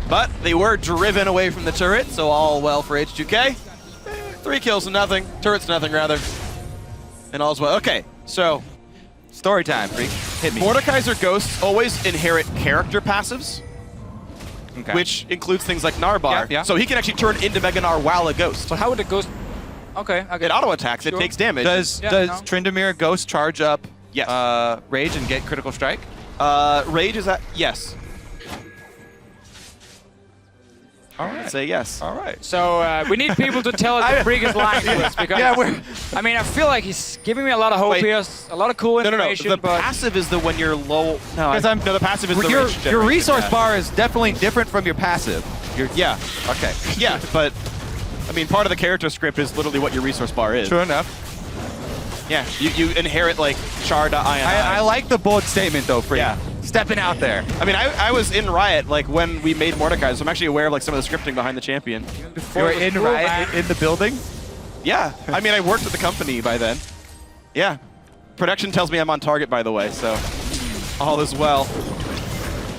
But they were driven away from the turret, so all well for H2K. 3 kills to nothing. Turrets to nothing, rather. And all's well. Okay, so Story time, Freak. Hit me. Mordekaiser Ghosts always inherit character passives, Okay. which includes things like Narbar. Yeah, yeah. So he can actually turn into Mega Gnar while a ghost. But how would the ghost... Okay, I get It auto attacks, Sure. it takes damage. Does Yeah, does no. Tryndamere Ghost charge up Yes. Rage and get critical strike? Rage is that? Yes. All I'd right. say yes. All right. So we need people to tell us the Freak is lying to us because I mean I feel like he's giving me a lot of hope Wait. here, a lot of cool No, information. The but passive is the when you're low. No, Because no, the passive is the your rage your generation, resource yeah. bar is definitely different from your passive. Yeah, Okay. yeah, but I mean, part of the character script is literally what your resource bar is. True enough. Yeah, you inherit like char.ini. I like the bold statement though, Freak. Yeah. Stepping out there. I mean, I was in Riot like when we made Mordekaiser, so I'm actually aware of like some of the scripting behind the champion. You were in Riot in the building? Yeah, I mean, I worked at the company by then. Yeah, production tells me I'm on target, by the way, so all is well.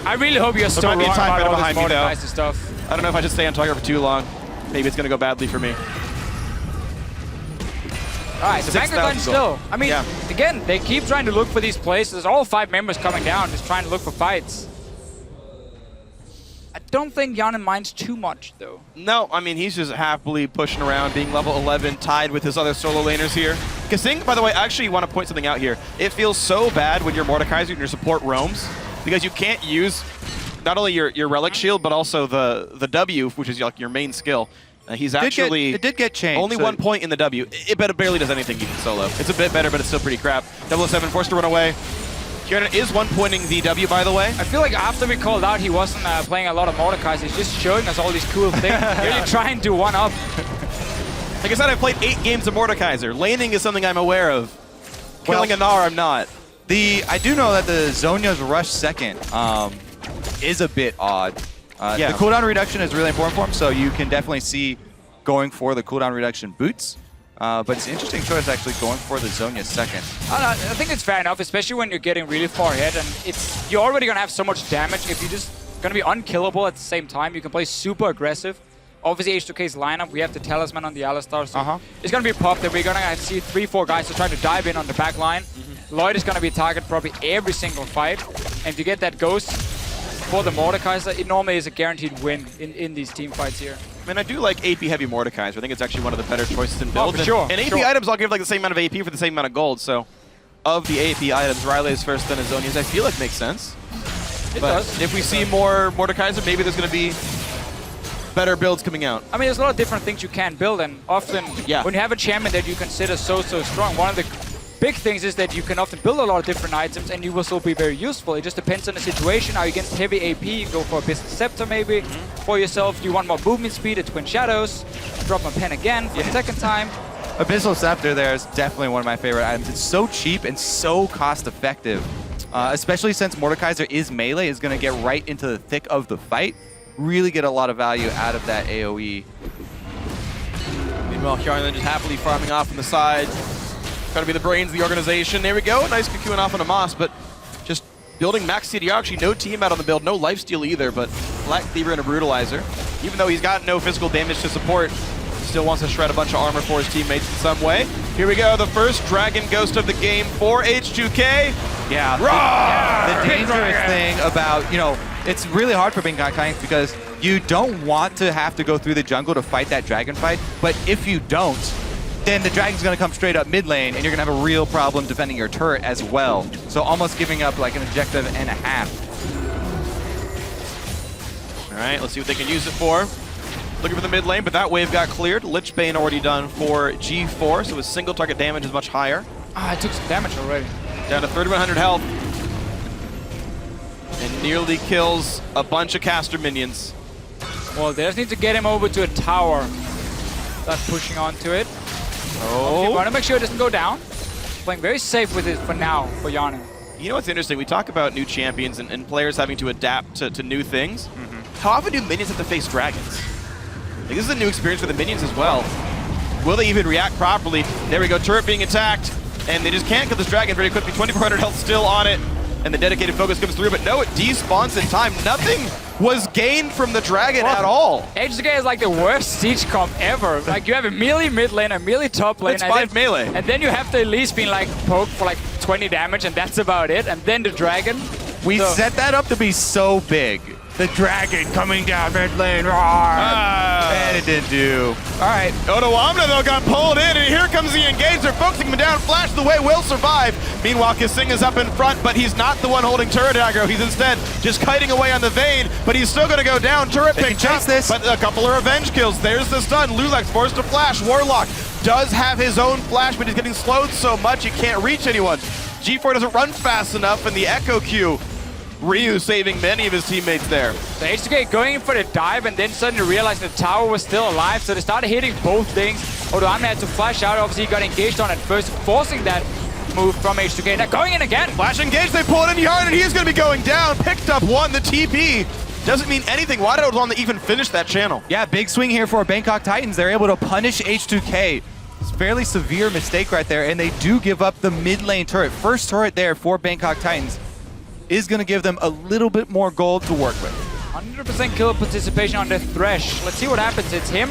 I really hope you're still might be a wrong time about better all this behind me, though. Mordekaiser stuff. I don't know if I should stay on target for too long. Maybe it's gonna go badly for me. All right, the 6,000 Bangkok Titans still. I mean, Yeah. again, they keep trying to look for these places. All 5 members coming down, just trying to look for fights. I don't think Yanin minds too much, though. No, I mean, he's just happily pushing around, being level 11, tied with his other solo laners here. Kasing, by the way, I actually want to point something out here. It feels so bad when you're Mordekaiser and your support roams, because you can't use not only your relic shield, but also the W, which is like your main skill. He's actually it did get changed. only so 1 point in the W. It barely does anything even solo. It's a bit better, but it's still pretty crap. 007 forced to run away. Kieran is 1-pointing the W, by the way. I feel like after we called out, he wasn't playing a lot of Mordekaiser. He's just showing us all these cool things. Really trying to one-up. Like I said, I've played 8 games of Mordekaiser. Laning is something I'm aware of. Killing a Gnar, I'm not. I do know that the Zhonya's rush second is a bit odd. Yeah. The cooldown reduction is really important for him, so you can definitely see going for the cooldown reduction boots. But it's an interesting choice actually going for the Zhonya second. I think it's fair enough, especially when you're getting really far ahead and you're already gonna have so much damage. If you're just gonna be unkillable at the same time, you can play super aggressive. Obviously, H2K's lineup, we have the Talisman on the Alistar, so it's gonna be a pop that we're gonna see 3-4 guys to try to dive in on the back line. Lloyd is gonna be a target probably every single fight, and if you get that Ghost for the Mordekaiser, it normally is a guaranteed win in these team fights here. I mean, I do like AP heavy Mordekaiser. I think it's actually one of the better choices in build. for sure. And AP Sure. items, I'll give like the same amount of AP for the same amount of gold. So, of the AP items, Riley's first, then Azonia's, I feel like makes sense. It But does. if we see more Mordekaiser, maybe there's going to be better builds coming out. I mean, there's a lot of different things you can build, and often when you have a champion that you consider so strong, one of the big things is that you can often build a lot of different items and you will still be very useful. It just depends on the situation. Are you against heavy AP? You go for a Business Scepter maybe for yourself. Do you want more movement speed? A Twin Shadows. Drop my pen again for the second time. Abyssal Scepter there is definitely one of my favorite items. It's so cheap and so cost effective. Especially since Mordekaiser is melee, is going to get right into the thick of the fight. Really get a lot of value out of that AoE. Meanwhile, Kjarnan just happily farming off on the side. Trying to be the brains of the organization. There we go. Nice cocoon off on a Moss, but just building max CDR. Actually, no team out on the build. No lifesteal either, but Black Cleaver and a Brutalizer. Even though he's got no physical damage to support, still wants to shred a bunch of armor for his teammates in some way. Here we go. The first Dragon Ghost of the game for H2K. Yeah. The dangerous thing about, it's really hard for Bangkok Titans because you don't want to have to go through the jungle to fight that dragon fight, but if you don't, then the dragon's going to come straight up mid lane, and you're going to have a real problem defending your turret as well. So almost giving up like an objective and a half. All right, let's see what they can use it for. Looking for the mid lane, but that wave got cleared. Lich Bane already done for G4, so his single target damage is much higher. I took some damage already. Down to 3,100 health. And nearly kills a bunch of caster minions. Well, they just need to get him over to a tower. Start pushing onto it. Oh. Want to make sure it doesn't go down. Playing very safe with it for now for Yanin. You know what's interesting? We talk about new champions and players having to adapt to new things. How often do minions have to face dragons? Like, this is a new experience for the minions as well. Will they even react properly? There we go, turret being attacked, and they just can't kill this dragon very quickly. 2,400 health still on it, and the dedicated focus comes through, but no, it despawns in time. Nothing was gained from the dragon at all. H2K is like the worst siege comp ever. Like, you have a melee mid lane, a melee top lane. It's 5 melee. And then you have to at least be like poked for like 20 damage, and that's about it. And then the dragon. We set that up to be so big. The dragon coming down mid lane, and it didn't do. All right. Odoamna, though, got pulled in, and here comes the engage. They're focusing him down. Flash the way, will survive. Meanwhile, Kasing is up in front, but he's not the one holding turret aggro. He's instead just kiting away on the Vayne, but he's still going to go down. Turret picked up, but a couple of revenge kills. There's the stun. Lulek forced to flash. Warlock does have his own flash, but he's getting slowed so much he can't reach anyone. G4 doesn't run fast enough, and the Echo Q. Ryu saving many of his teammates there. So H2K going in for the dive and then suddenly realized the tower was still alive, so they started hitting both things. Odoamna had to flash out, obviously he got engaged on at first, forcing that move from H2K. Now going in again. Flash engage, they pull it in Yarn, and he's going to be going down. Picked up one, the TP. Doesn't mean anything. Why did Odoamna even finish that channel? Yeah, big swing here for Bangkok Titans. They're able to punish H2K. It's a fairly severe mistake right there, and they do give up the mid lane turret. First turret there for Bangkok Titans is going to give them a little bit more gold to work with. 100% kill participation on the Thresh. Let's see what happens. It's him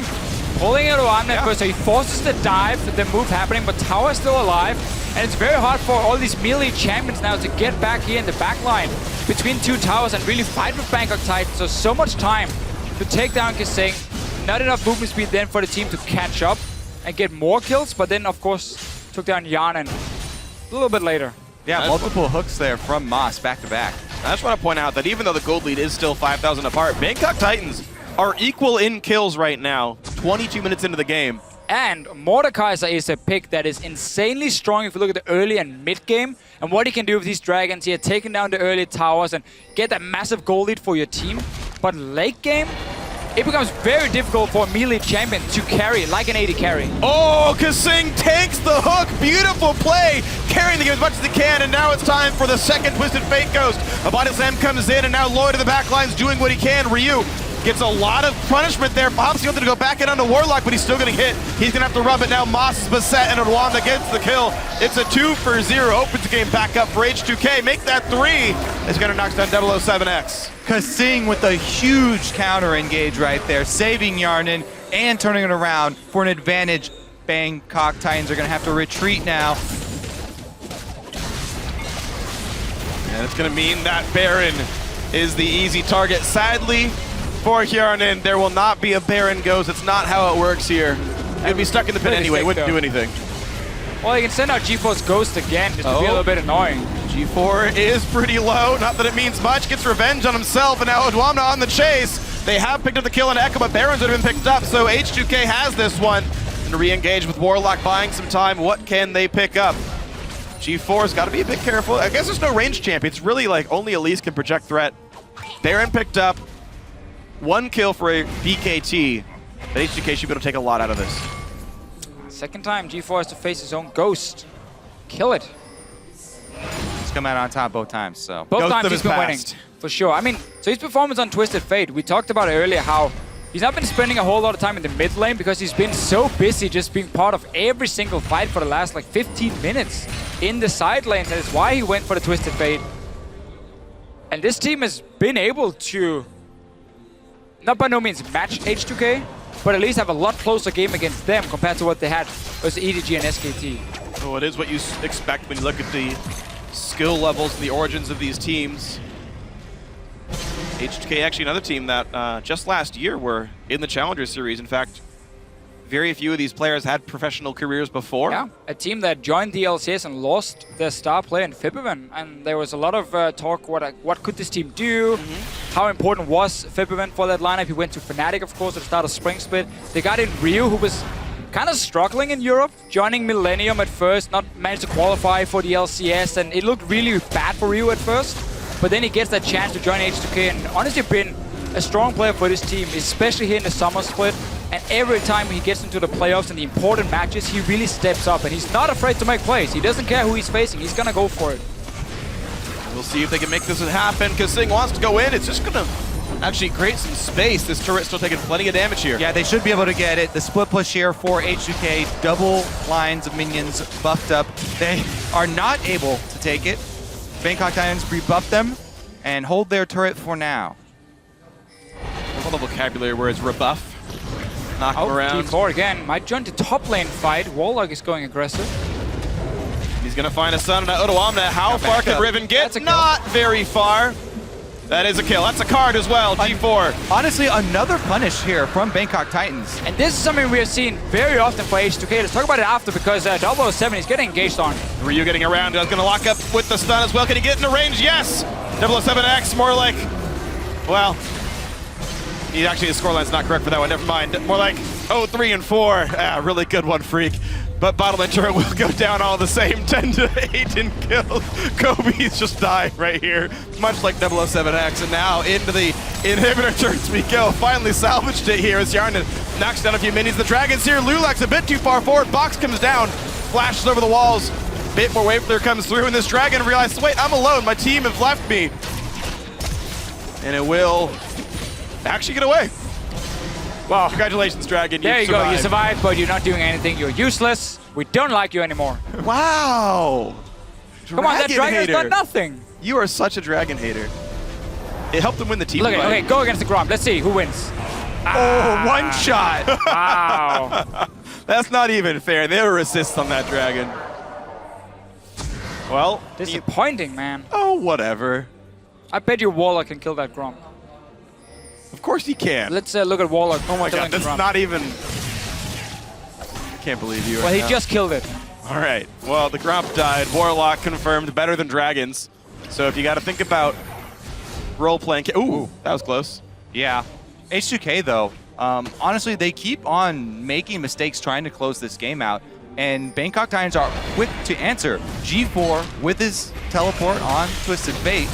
pulling Odoamna first, so he forces the dive, the move happening, but tower is still alive. And it's very hard for all these melee champions now to get back here in the back line between two towers and really fight with Bangkok Titans. So much time to take down Kasing. Not enough movement speed then for the team to catch up and get more kills, but then of course took down Yarnen a little bit later. Yeah, multiple hooks there from Moss back to back. I just want to point out that even though the gold lead is still 5,000 apart, Bangkok Titans are equal in kills right now, 22 minutes into the game. And Mordekaiser is a pick that is insanely strong if you look at the early and mid game and what he can do with these dragons here, taking down the early towers and get that massive gold lead for your team. But late game, it becomes very difficult for a melee champion to carry, like an AD carry. Oh, Kasing takes the hook. Beautiful play, carrying the game as much as he can, and now it's time for the second Twisted Fate Ghost. A body slam comes in, and now Lloyd in the back line's doing what he can. Ryu gets a lot of punishment there. Bob's going to go back in onto Warlock, but he's still going to hit. He's going to have to rub it now. Moss is beset, and Odoamna gets the kill. It's a 2-for-0. Opens the game back up for H2K. Make that 3. It's going to knock down 007X. Kasing with a huge counter engage right there, saving Yarnen and turning it around for an advantage. Bangkok Titans are going to have to retreat now. And it's going to mean that Baron is the easy target. Sadly, for Yarnen, there will not be a Baron Ghost. It's not how it works here. He'd be stuck in the pit anyway, wouldn't do anything. Well, you can send out G4's Ghost again, just to be a little bit annoying. G4 is pretty low, not that it means much. Gets revenge on himself, and now Odoamna on the chase. They have picked up the kill on Echo, but Barons would have been picked up, so H2K has this one. And re-engage with Warlock, buying some time. What can they pick up? G4's got to be a bit careful. I guess there's no range champion. It's really like only Elise can project threat. Baron picked up 1 kill for a BKT, but H2K should be able to take a lot out of this. Second time G4 has to face his own Ghost. Kill it. He's come out on top both times, so. Both Ghost times of he's his been winning, past. for sure. I mean, so his performance on Twisted Fate, we talked about it earlier how he's not been spending a whole lot of time in the mid lane because he's been so busy just being part of every single fight for the last like 15 minutes in the side lanes. That is why he went for the Twisted Fate. And this team has been able to, not by no means match H2K, but at least have a lot closer game against them compared to what they had versus EDG and SKT. So it is what you expect when you look at the skill levels and the origins of these teams. H2K actually another team that just last year were in the Challenger Series. In fact, very few of these players had professional careers before. Yeah, a team that joined the LCS and lost their star player in Fibbeven. And there was a lot of talk, what could this team do? How important was Fibbeven for that lineup? He went to Fnatic, of course, at the start of Spring Split. They got in Ryu, who was kind of struggling in Europe, joining Millennium at first, not managed to qualify for the LCS, and it looked really bad for Ryu at first. But then he gets that chance to join H2K, and honestly been a strong player for this team, especially here in the summer split. And every time he gets into the playoffs and the important matches, he really steps up, and he's not afraid to make plays. He doesn't care who he's facing, he's gonna go for it. We'll see if they can make this happen. Kasing wants to go in, it's just gonna actually create some space. This turret's still taking plenty of damage here. Yeah, they should be able to get it. The split push here for H2K, double lines of minions buffed up. They are not able to take it. Bangkok Titans rebuff them and hold their turret for now. All the vocabulary where it's rebuff. Knock him around. D4 again. Might join the top lane fight. Warlock is going aggressive. He's going to find a stun on Odoamne. How far can Riven get? That's a kill. Not very far. That is a kill. That's a card as well. G4. Honestly, another punish here from Bangkok Titans. And this is something we have seen very often for H2K. Let's talk about it after because 007 is getting engaged on. Ryu getting around. Is going to lock up with the stun as well. Can he get into range? Yes. 007X. More like, well, his scoreline's not correct for that one. Never mind. More like 3 and 4. Really good one, Freak. But Bottleman Turret will go down all the same, 10 to 8 in kills. Kobe's just dying right here, much like 007X. And now into the inhibitor turrets we go. Finally salvaged it here as Yarnan knocks down a few minis. The Dragons here, Lulak's a bit too far forward. Box comes down, flashes over the walls. Bit more wave clear comes through, and this Dragon realizes, wait, I'm alone. My team have left me. And it will actually get away. Well, congratulations, Dragon. There you go. You survived, but you're not doing anything. You're useless. We don't like you anymore. Wow. Come on, that Dragon's done nothing. You are such a Dragon hater. It helped them win the team Look fight. at, okay, go against the Grom. Let's see who wins. Oh, one shot. Wow. That's not even fair. There were assists on that Dragon. Well, disappointing, man. Oh, whatever. I bet you Warlock can kill that Grom. Of course he can. Let's look at Warlock. Oh my god, that's not even... I can't believe you. Well, he just killed it. All right. Well, the Gromp died. Warlock confirmed better than Dragons. So if you got to think about role-playing... Ooh, that was close. Yeah. H2K, though, honestly, they keep on making mistakes trying to close this game out. And Bangkok Titans are quick to answer. G4 with his teleport on Twisted Fate.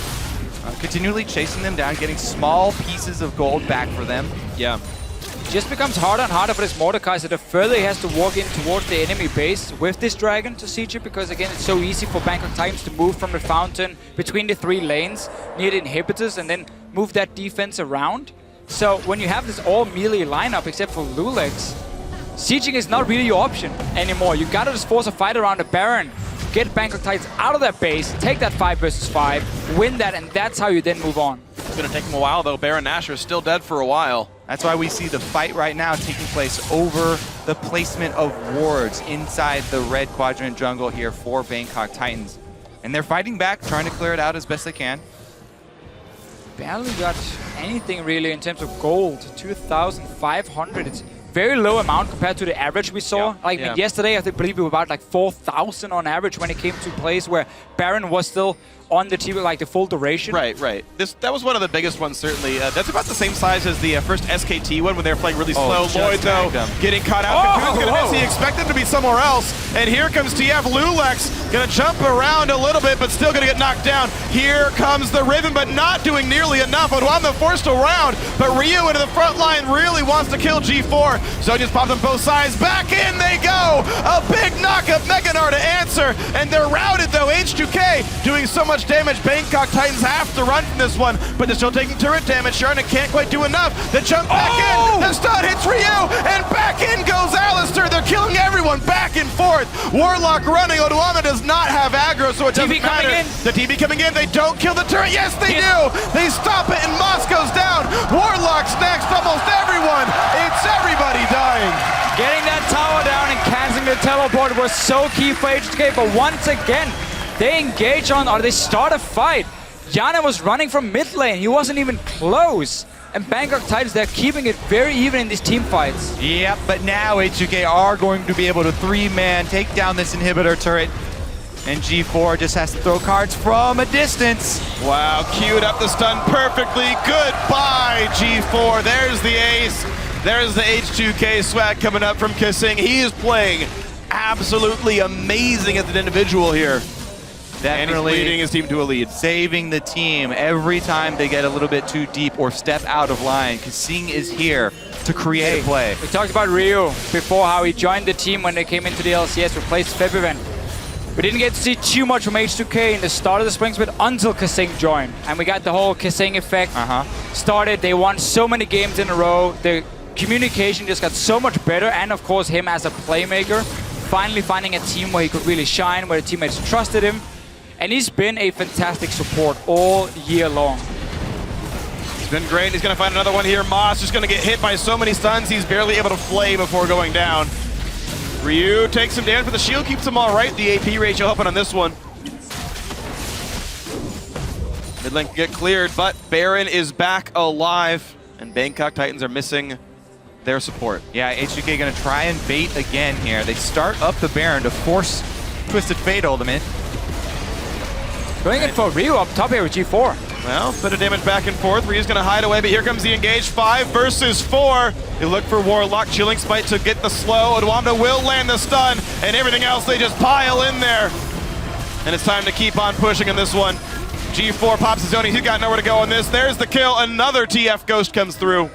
Continually chasing them down, getting small pieces of gold back for them. Yeah. It just becomes harder and harder for this Mordecai, so the further he has to walk in towards the enemy base with this Dragon to siege it, because again, it's so easy for Bangkok Titans to move from the fountain between the 3 lanes near the inhibitors and then move that defense around. So when you have this all melee lineup except for Lulex, sieging is not really your option anymore. You gotta just force a fight around the Baron. Get Bangkok Titans out of that base, take that 5 versus 5, win that, and that's how you then move on. It's going to take him a while, though. Baron Nashor is still dead for a while. That's why we see the fight right now taking place over the placement of wards inside the red quadrant jungle here for Bangkok Titans. And they're fighting back, trying to clear it out as best they can. Barely got anything really in terms of gold. 2,500. It's very low amount compared to the average we saw. Yesterday, I believe we were about like 4,000 on average when it came to plays where Baron was still on the team like the full duration. Right. That was one of the biggest ones, certainly. That's about the same size as the first SKT one when they were playing really slow. Lloyd, though, getting caught out. Who's going to miss? He expected to be somewhere else. And here comes TF. Lulex going to jump around a little bit, but still going to get knocked down. Here comes the Riven, but not doing nearly enough. Odoamne forced around, but Ryu into the front line really wants to kill G4. So just popped on both sides. Back in they go. A big knock of Meganar to answer, and they're routed, though. H2K doing so much damage. Bangkok Titans have to run from this one, but they're still taking turret damage. Sharna can't quite do enough. The jump back in. The stun hits Ryu, and back in goes Alistair. They're killing everyone back and forth. Warlock running. Odoamne does not have aggro, so it doesn't matter. The TB coming in. They don't kill the turret. Yes, they do. They stop it, and Moss goes down. Warlock's next. Almost everyone. It's everybody dying. Getting that tower down and canceling the teleport was so key for H2K, but once again, they engage on, or they start a fight. Yana was running from mid lane. He wasn't even close. And Bangkok Titans, they're keeping it very even in these team fights. Yep, but now H2K are going to be able to 3-man take down this inhibitor turret. And G4 just has to throw cards from a distance. Wow, queued up the stun perfectly. Goodbye, G4. There's the ace. There's the H2K swag coming up from Kissing. He is playing absolutely amazing as an individual here. And he's leading his team to a lead. Saving the team every time they get a little bit too deep or step out of line. Kissing is here to create a play. We talked about Ryu before, how he joined the team when they came into the LCS, replaced Febiven. We didn't get to see too much from H2K in the start of the spring split until Kissing joined. And we got the whole Kissing effect. started. They won so many games in a row. The communication just got so much better, and of course him as a playmaker, finally finding a team where he could really shine, where the teammates trusted him. And he's been a fantastic support all year long. He's been great. He's going to find another one here. Moss just going to get hit by so many stuns, he's barely able to flay before going down. Ryu takes him down, but the shield keeps him all right. The AP ratio helping on this one. Mid lane can get cleared, but Baron is back alive, and Bangkok Titans are missing their support. Yeah, H2K gonna try and bait again here. They start up the Baron to force Twisted Fate ultimate. Going in for Ryu up top here with G4. Well, bit of damage back and forth. Ryu's gonna hide away, but here comes the engage. 5 versus 4. They look for Warlock, Chilling Spite to get the slow. Odwamna will land the stun, and everything else, they just pile in there. And it's time to keep on pushing in this one. G4 pops his own. He's got nowhere to go on this. There's the kill. Another TF Ghost comes through.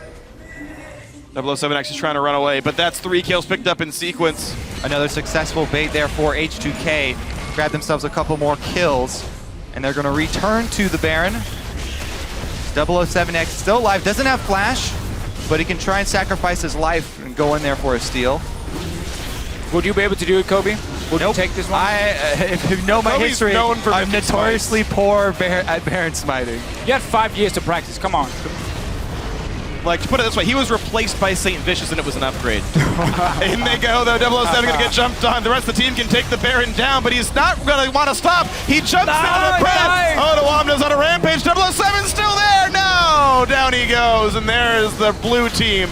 007X is trying to run away, but that's 3 kills picked up in sequence. Another successful bait there for H2K. Grab themselves a couple more kills, and they're gonna return to the Baron. 007X still alive, doesn't have flash, but he can try and sacrifice his life and go in there for a steal. Would you be able to do it, Kobe? Would you take this one? If you know my Kobe's history, known for I'm missing notoriously poor at Baron smiting. You had 5 years to practice, come on. Like, to put it this way, he was replaced by St. Vicious and it was an upgrade. In they go, though. 007 gonna get jumped on. The rest of the team can take the Baron down, but he's not gonna want to stop. He jumps down the prep. Odwamna's on a rampage. 007's still there. No! Down he goes, and there's the blue team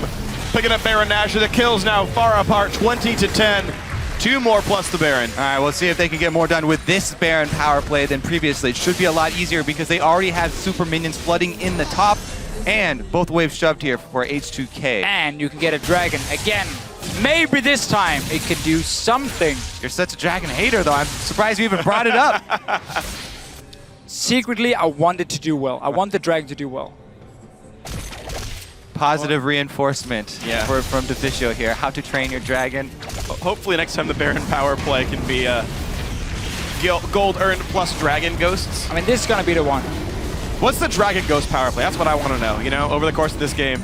picking up Baron Nashor. The kills now far apart, 20-10. 2 more plus the Baron. All right, we'll see if they can get more done with this Baron power play than previously. It should be a lot easier because they already have super minions flooding in the top, and both waves shoved here for H2K. And you can get a dragon again. Maybe this time it can do something. You're such a dragon hater, though. I'm surprised you even brought it up. Secretly, I want it to do well. I want the dragon to do well. Positive reinforcement Yeah. from Deficio here. How to train your dragon. Hopefully next time the Baron power play can be gold earned plus Dragon Ghosts. I mean, this is gonna be the one. What's the Dragon Ghost power play? That's what I want to know, you know, over the course of this game.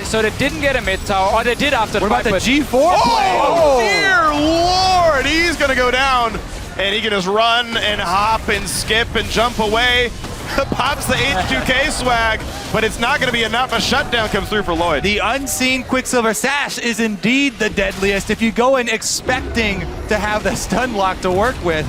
So they didn't get a mid tower, or they did after What about the fight, but G4 play? Oh, dear Lord! He's going to go down, and he can just run and hop and skip and jump away. Pops the H2K swag, but it's not going to be enough. A shutdown comes through for Lloyd. The unseen Quicksilver Sash is indeed the deadliest. If you go in expecting to have the stun lock to work with,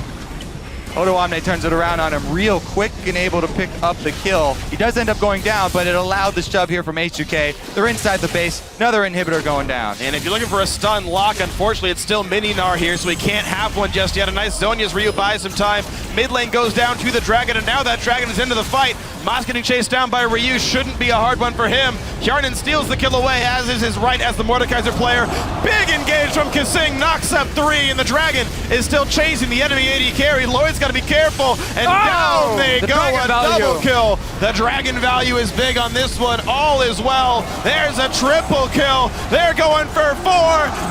Odwamna turns it around on him real quick and able to pick up the kill. He does end up going down, but it allowed the shove here from H2K. They're inside the base. Another inhibitor going down. And if you're looking for a stun lock, unfortunately, it's still Mininar here, so he can't have one just yet. A nice zone as Ryu buys some time. Mid lane goes down to the Dragon, and now that Dragon is into the fight. Moss getting chased down by Ryu shouldn't be a hard one for him. Hjarnan steals the kill away, as is his right as the Mordekaiser player. Big engage from Kasing, knocks up 3, and the Dragon is still chasing the enemy AD carry. Lloyd's got to be careful, and down they go, a double kill. The Dragon value is big on this one. All is well. There's a triple kill. They're going for 4.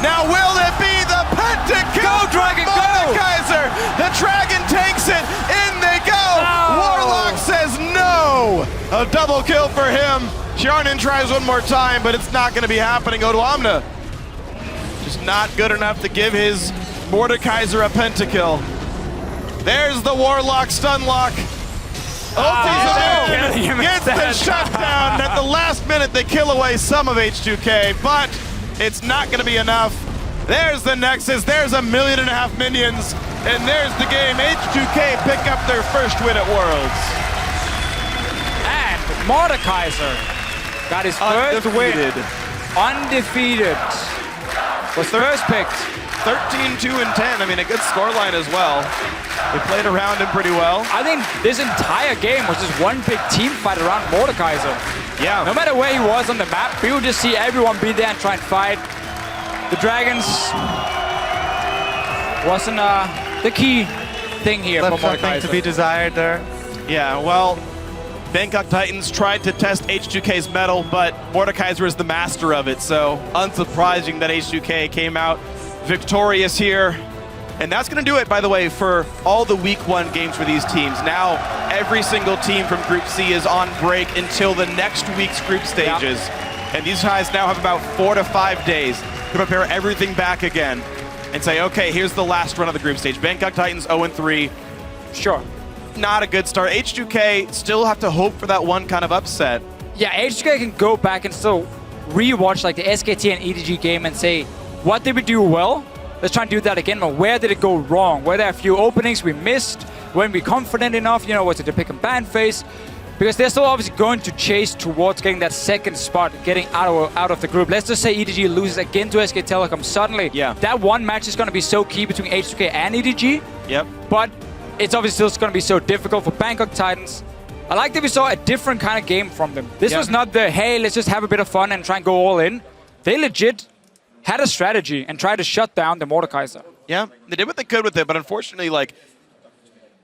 Now will it be the pentakill? Go, Dragon, go! Mordekaiser. The Dragon takes it. In they go. Warlock says no. A double kill for him. Hjarnan tries one more time, but it's not going to be happening. Odwamna just not good enough to give his Mordekaiser a pentakill. There's the Warlock stun lock. Gets the shutdown. At the last minute, they kill away some of H2K, but it's not going to be enough. There's the Nexus. There's 1.5 million minions. And there's the game. H2K pick up their first win at Worlds. And Mordekaiser got his first win. Undefeated. Was first picked. 13-2-10. I mean, a good scoreline as well. They played around him pretty well. I think this entire game was just one big team fight around Mordekaiser. Yeah. No matter where he was on the map, we would just see everyone be there and try and fight. The Dragons wasn't the key thing here for Left something Mordekaiser. to be desired there. Yeah, well, Bangkok Titans tried to test H2K's mettle, but Mordekaiser is the master of it, so unsurprising that H2K came out victorious here. And that's going to do it, by the way, for all the Week 1 games for these teams. Now, every single team from Group C is on break until the next week's group stages. And these guys now have about 4 to 5 days to prepare everything back again and say, okay, here's the last run of the group stage. Bangkok Titans 0-3. Sure. Not a good start. H2K still have to hope for that one kind of upset. Yeah, H2K can go back and still rewatch like the SKT and EDG game and say, what did we do well? Let's try and do that again, but where did it go wrong? Were there a few openings we missed? Weren't we confident enough? You know, was it the pick and ban phase? Because they're still obviously going to chase towards getting that second spot, getting out of the group. Let's just say EDG loses again to SK Telecom. Suddenly, that one match is going to be so key between H2K and EDG. Yep. But it's obviously still going to be so difficult for Bangkok Titans. I like that we saw a different kind of game from them. This was not the, hey, let's just have a bit of fun and try and go all in. They legit had a strategy and tried to shut down the Mordekaiser. Yeah, they did what they could with it, but unfortunately, like,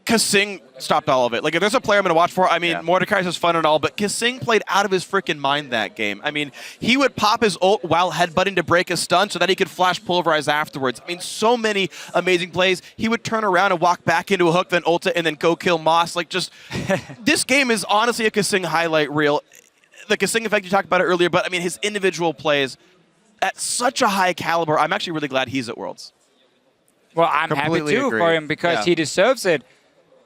Kasing stopped all of it. Like, if there's a player I'm going to watch for, I mean, Mordekaiser's fun and all, but Kasing played out of his freaking mind that game. I mean, he would pop his ult while headbutting to break a stun so that he could flash pulverize afterwards. I mean, so many amazing plays. He would turn around and walk back into a hook, then ult it, and then go kill Moss. Like, just, this game is honestly a Kasing highlight reel. The Kasing effect, you talked about it earlier, but I mean, his individual plays at such a high caliber. I'm actually really glad he's at Worlds. Well, I'm Completely happy too agree. for him because he deserves it.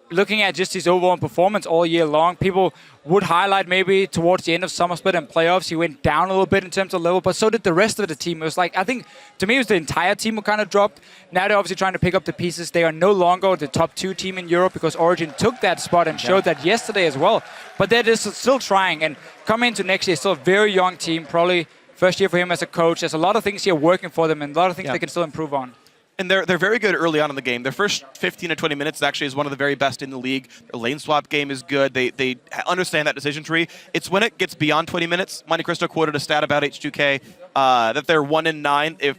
Looking at just his overall performance all year long, people would highlight maybe towards the end of Summer Split and playoffs, he went down a little bit in terms of level, but so did the rest of the team. It was like, I think, to me, it was the entire team who kind of dropped. Now they're obviously trying to pick up the pieces. They are no longer the top 2 team in Europe because Origin took that spot and showed that yesterday as well. But they're just still trying, and coming into next year, still a very young team, probably first year for him as a coach. There's a lot of things here working for them and a lot of things they can still improve on. And they're very good early on in the game. Their first 15 to 20 minutes actually is one of the very best in the league. Their lane swap game is good. They understand that decision tree. It's when it gets beyond 20 minutes. Monte Cristo quoted a stat about H2K that they're 1-9 if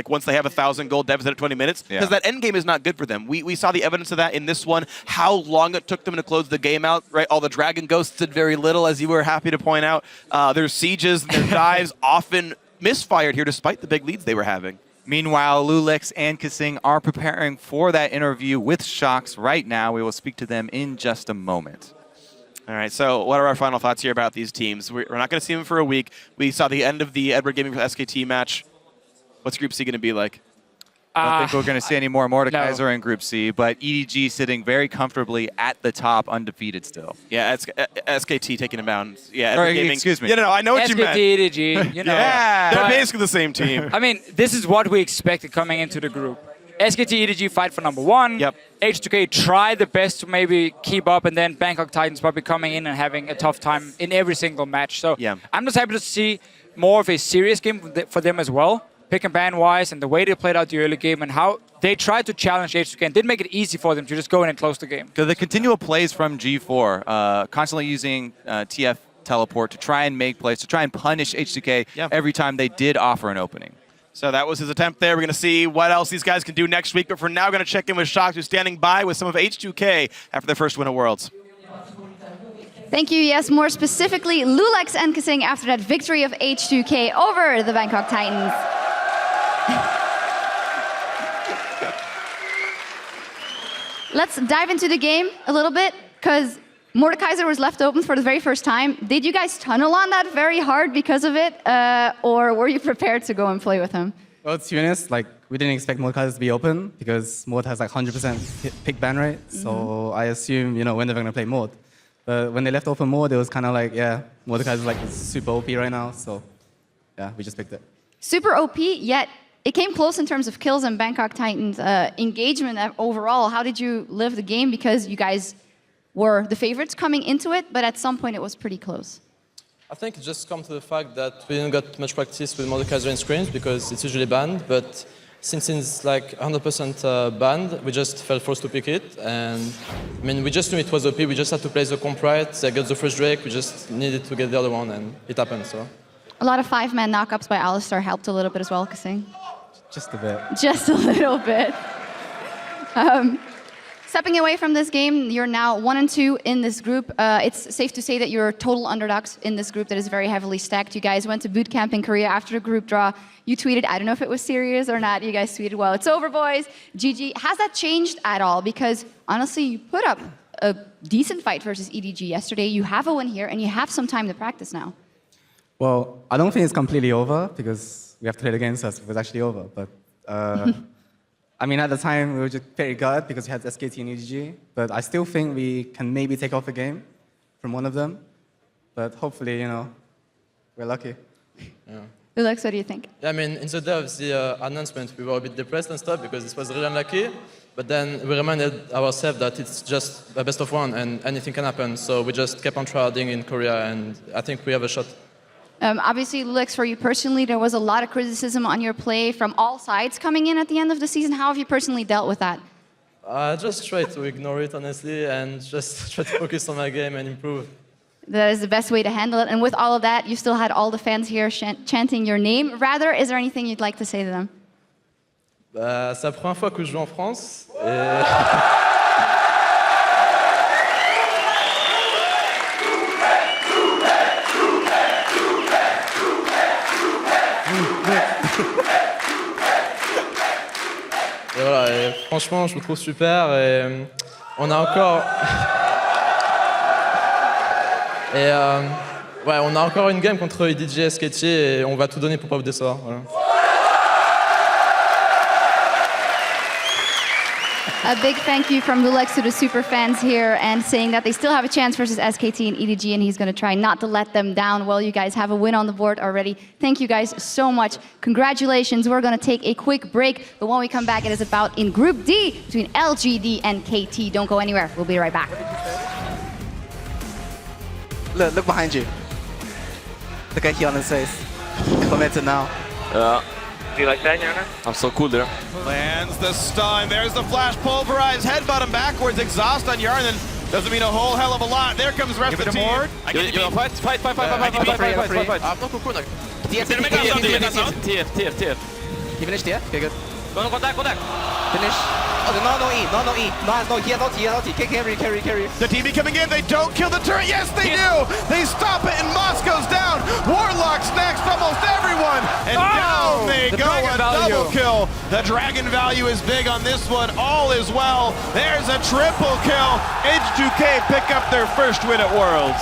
once they have 1,000 gold deficit at 20 minutes, because that end game is not good for them. We saw the evidence of that in this one. How long it took them to close the game out. Right, all the Dragon Ghosts did very little, as you were happy to point out. Their sieges, and their dives often misfired here, despite the big leads they were having. Meanwhile, Lulex and Kasing are preparing for that interview with Shox right now. We will speak to them in just a moment. All right, so what are our final thoughts here about these teams? We're not going to see them for a week. We saw the end of the Edward Gaming for SKT match. What's Group C going to be like? I don't think we're going to see any more Mordekaiser in Group C, but EDG sitting very comfortably at the top, undefeated still. Yeah, SKT taking them down. Yeah, Sorry, Gaming. excuse me. Yeah, no, I know what you meant. SKT, EDG, you know. Yeah, they're But- basically the same team. I mean, this is what we expected coming into the group. SKT, EDG fight for number 1. Yep. H2K try the best to maybe keep up, and then Bangkok Titans probably coming in and having a tough time in every single match. So I'm just happy to see more of a serious game for them as well. Pick and ban wise, and the way they played out the early game, and how they tried to challenge H2K and did make it easy for them to just go in and close the game. The continual plays from G4, constantly using TF teleport to try and make plays, to try and punish H2K every time they did offer an opening. So that was his attempt there. We're going to see what else these guys can do next week. But for now, we're going to check in with Shox, who's standing by with some of H2K after their first win at Worlds. Thank you. Yes, more specifically, Lulex and Kasing after that victory of H2K over the Bangkok Titans. Let's dive into the game a little bit, because Mordekaiser was left open for the very first time. Did you guys tunnel on that very hard because of it, or were you prepared to go and play with him? Well, to be honest, we didn't expect Mordekaiser to be open because Mord has 100% pick ban rate. So I assume, when they're going to play Mord. But when they left open Mord, it was kind of like, Mordekaiser is super OP right now. So yeah, we just picked it. Super OP, yet it came close in terms of kills and Bangkok Titans engagement overall. How did you live the game? Because you guys were the favorites coming into it, but at some point it was pretty close. I think it just comes to the fact that we didn't get much practice with Mordekaiser in scrims because it's usually banned, but since it's 100% banned, we just felt forced to pick it. And I mean, we just knew it was OP. We just had to place the comp right. They got the first Drake. We just needed to get the other one, and it happened. So A lot of 5-man knockups by Alistar helped a little bit as well, Kasing. Just a bit. Just a little bit. Stepping away from this game, you're now 1-2 in this group. It's safe to say that you're total underdogs in this group that is very heavily stacked. You guys went to boot camp in Korea after the group draw. You tweeted, I don't know if it was serious or not, you guys tweeted, well, it's over, boys. GG. Has that changed at all? Because honestly, you put up a decent fight versus EDG yesterday. You have a win here, and you have some time to practice now. Well, I don't think it's completely over because we have to play the game, so it was actually over. But I mean, at the time, we were just very good because we had SKT and EDG. But I still think we can maybe take off a game from one of them. But hopefully, we're lucky. Yeah. Lulex, what do you think? Yeah, I mean, in the day of the announcement, we were a bit depressed and stuff because this was really unlucky. But then we reminded ourselves that it's just a best of one and anything can happen. So we just kept on trying in Korea, and I think we have a shot. Obviously, Lulex, for you personally, there was a lot of criticism on your play from all sides coming in at the end of the season. How have you personally dealt with that? I just try to ignore it, honestly, and just try to focus on my game and improve. That is the best way to handle it. And with all of that, you still had all the fans here chanting your name. Rather, is there anything you'd like to say to them? C'est la première fois que je joue en France. Et voilà, et franchement, je me trouve super et on a encore... Et ouais, on a encore une game contre EDG et SKT et on va tout donner pour pas vous décevoir. Voilà. A big thank you from Lulex to the super fans here and saying that they still have a chance versus SKT and EDG, and he's going to try not to let them down. Well, you guys have a win on the board already. Thank you guys so much. Congratulations. We're going to take a quick break, but when we come back, it is about in Group D between LGD and KT. Don't go anywhere. We'll be right back. Look behind you. Look at Hyun's face. Committed now. Do you like that, Yana? I'm so cool there. Lands the stun. There's the flash pulverized. Headbutt him backwards. Exhaust on Yarn. Doesn't mean a whole hell of a lot. There comes rest of the team. I get you. Fight. I'm not cool. TF. He finished TF? Okay, good. Go back. Finish. Oh, no E. No, he has no T. Carry. The TB coming in. They don't kill the turret. Yes, they do. They stop it, and Moscow's down. Warlock's next. Almost everyone. And down they go. A double kill. The dragon value is big on this one. All is well. There's a triple kill. H2K pick up their first win at Worlds.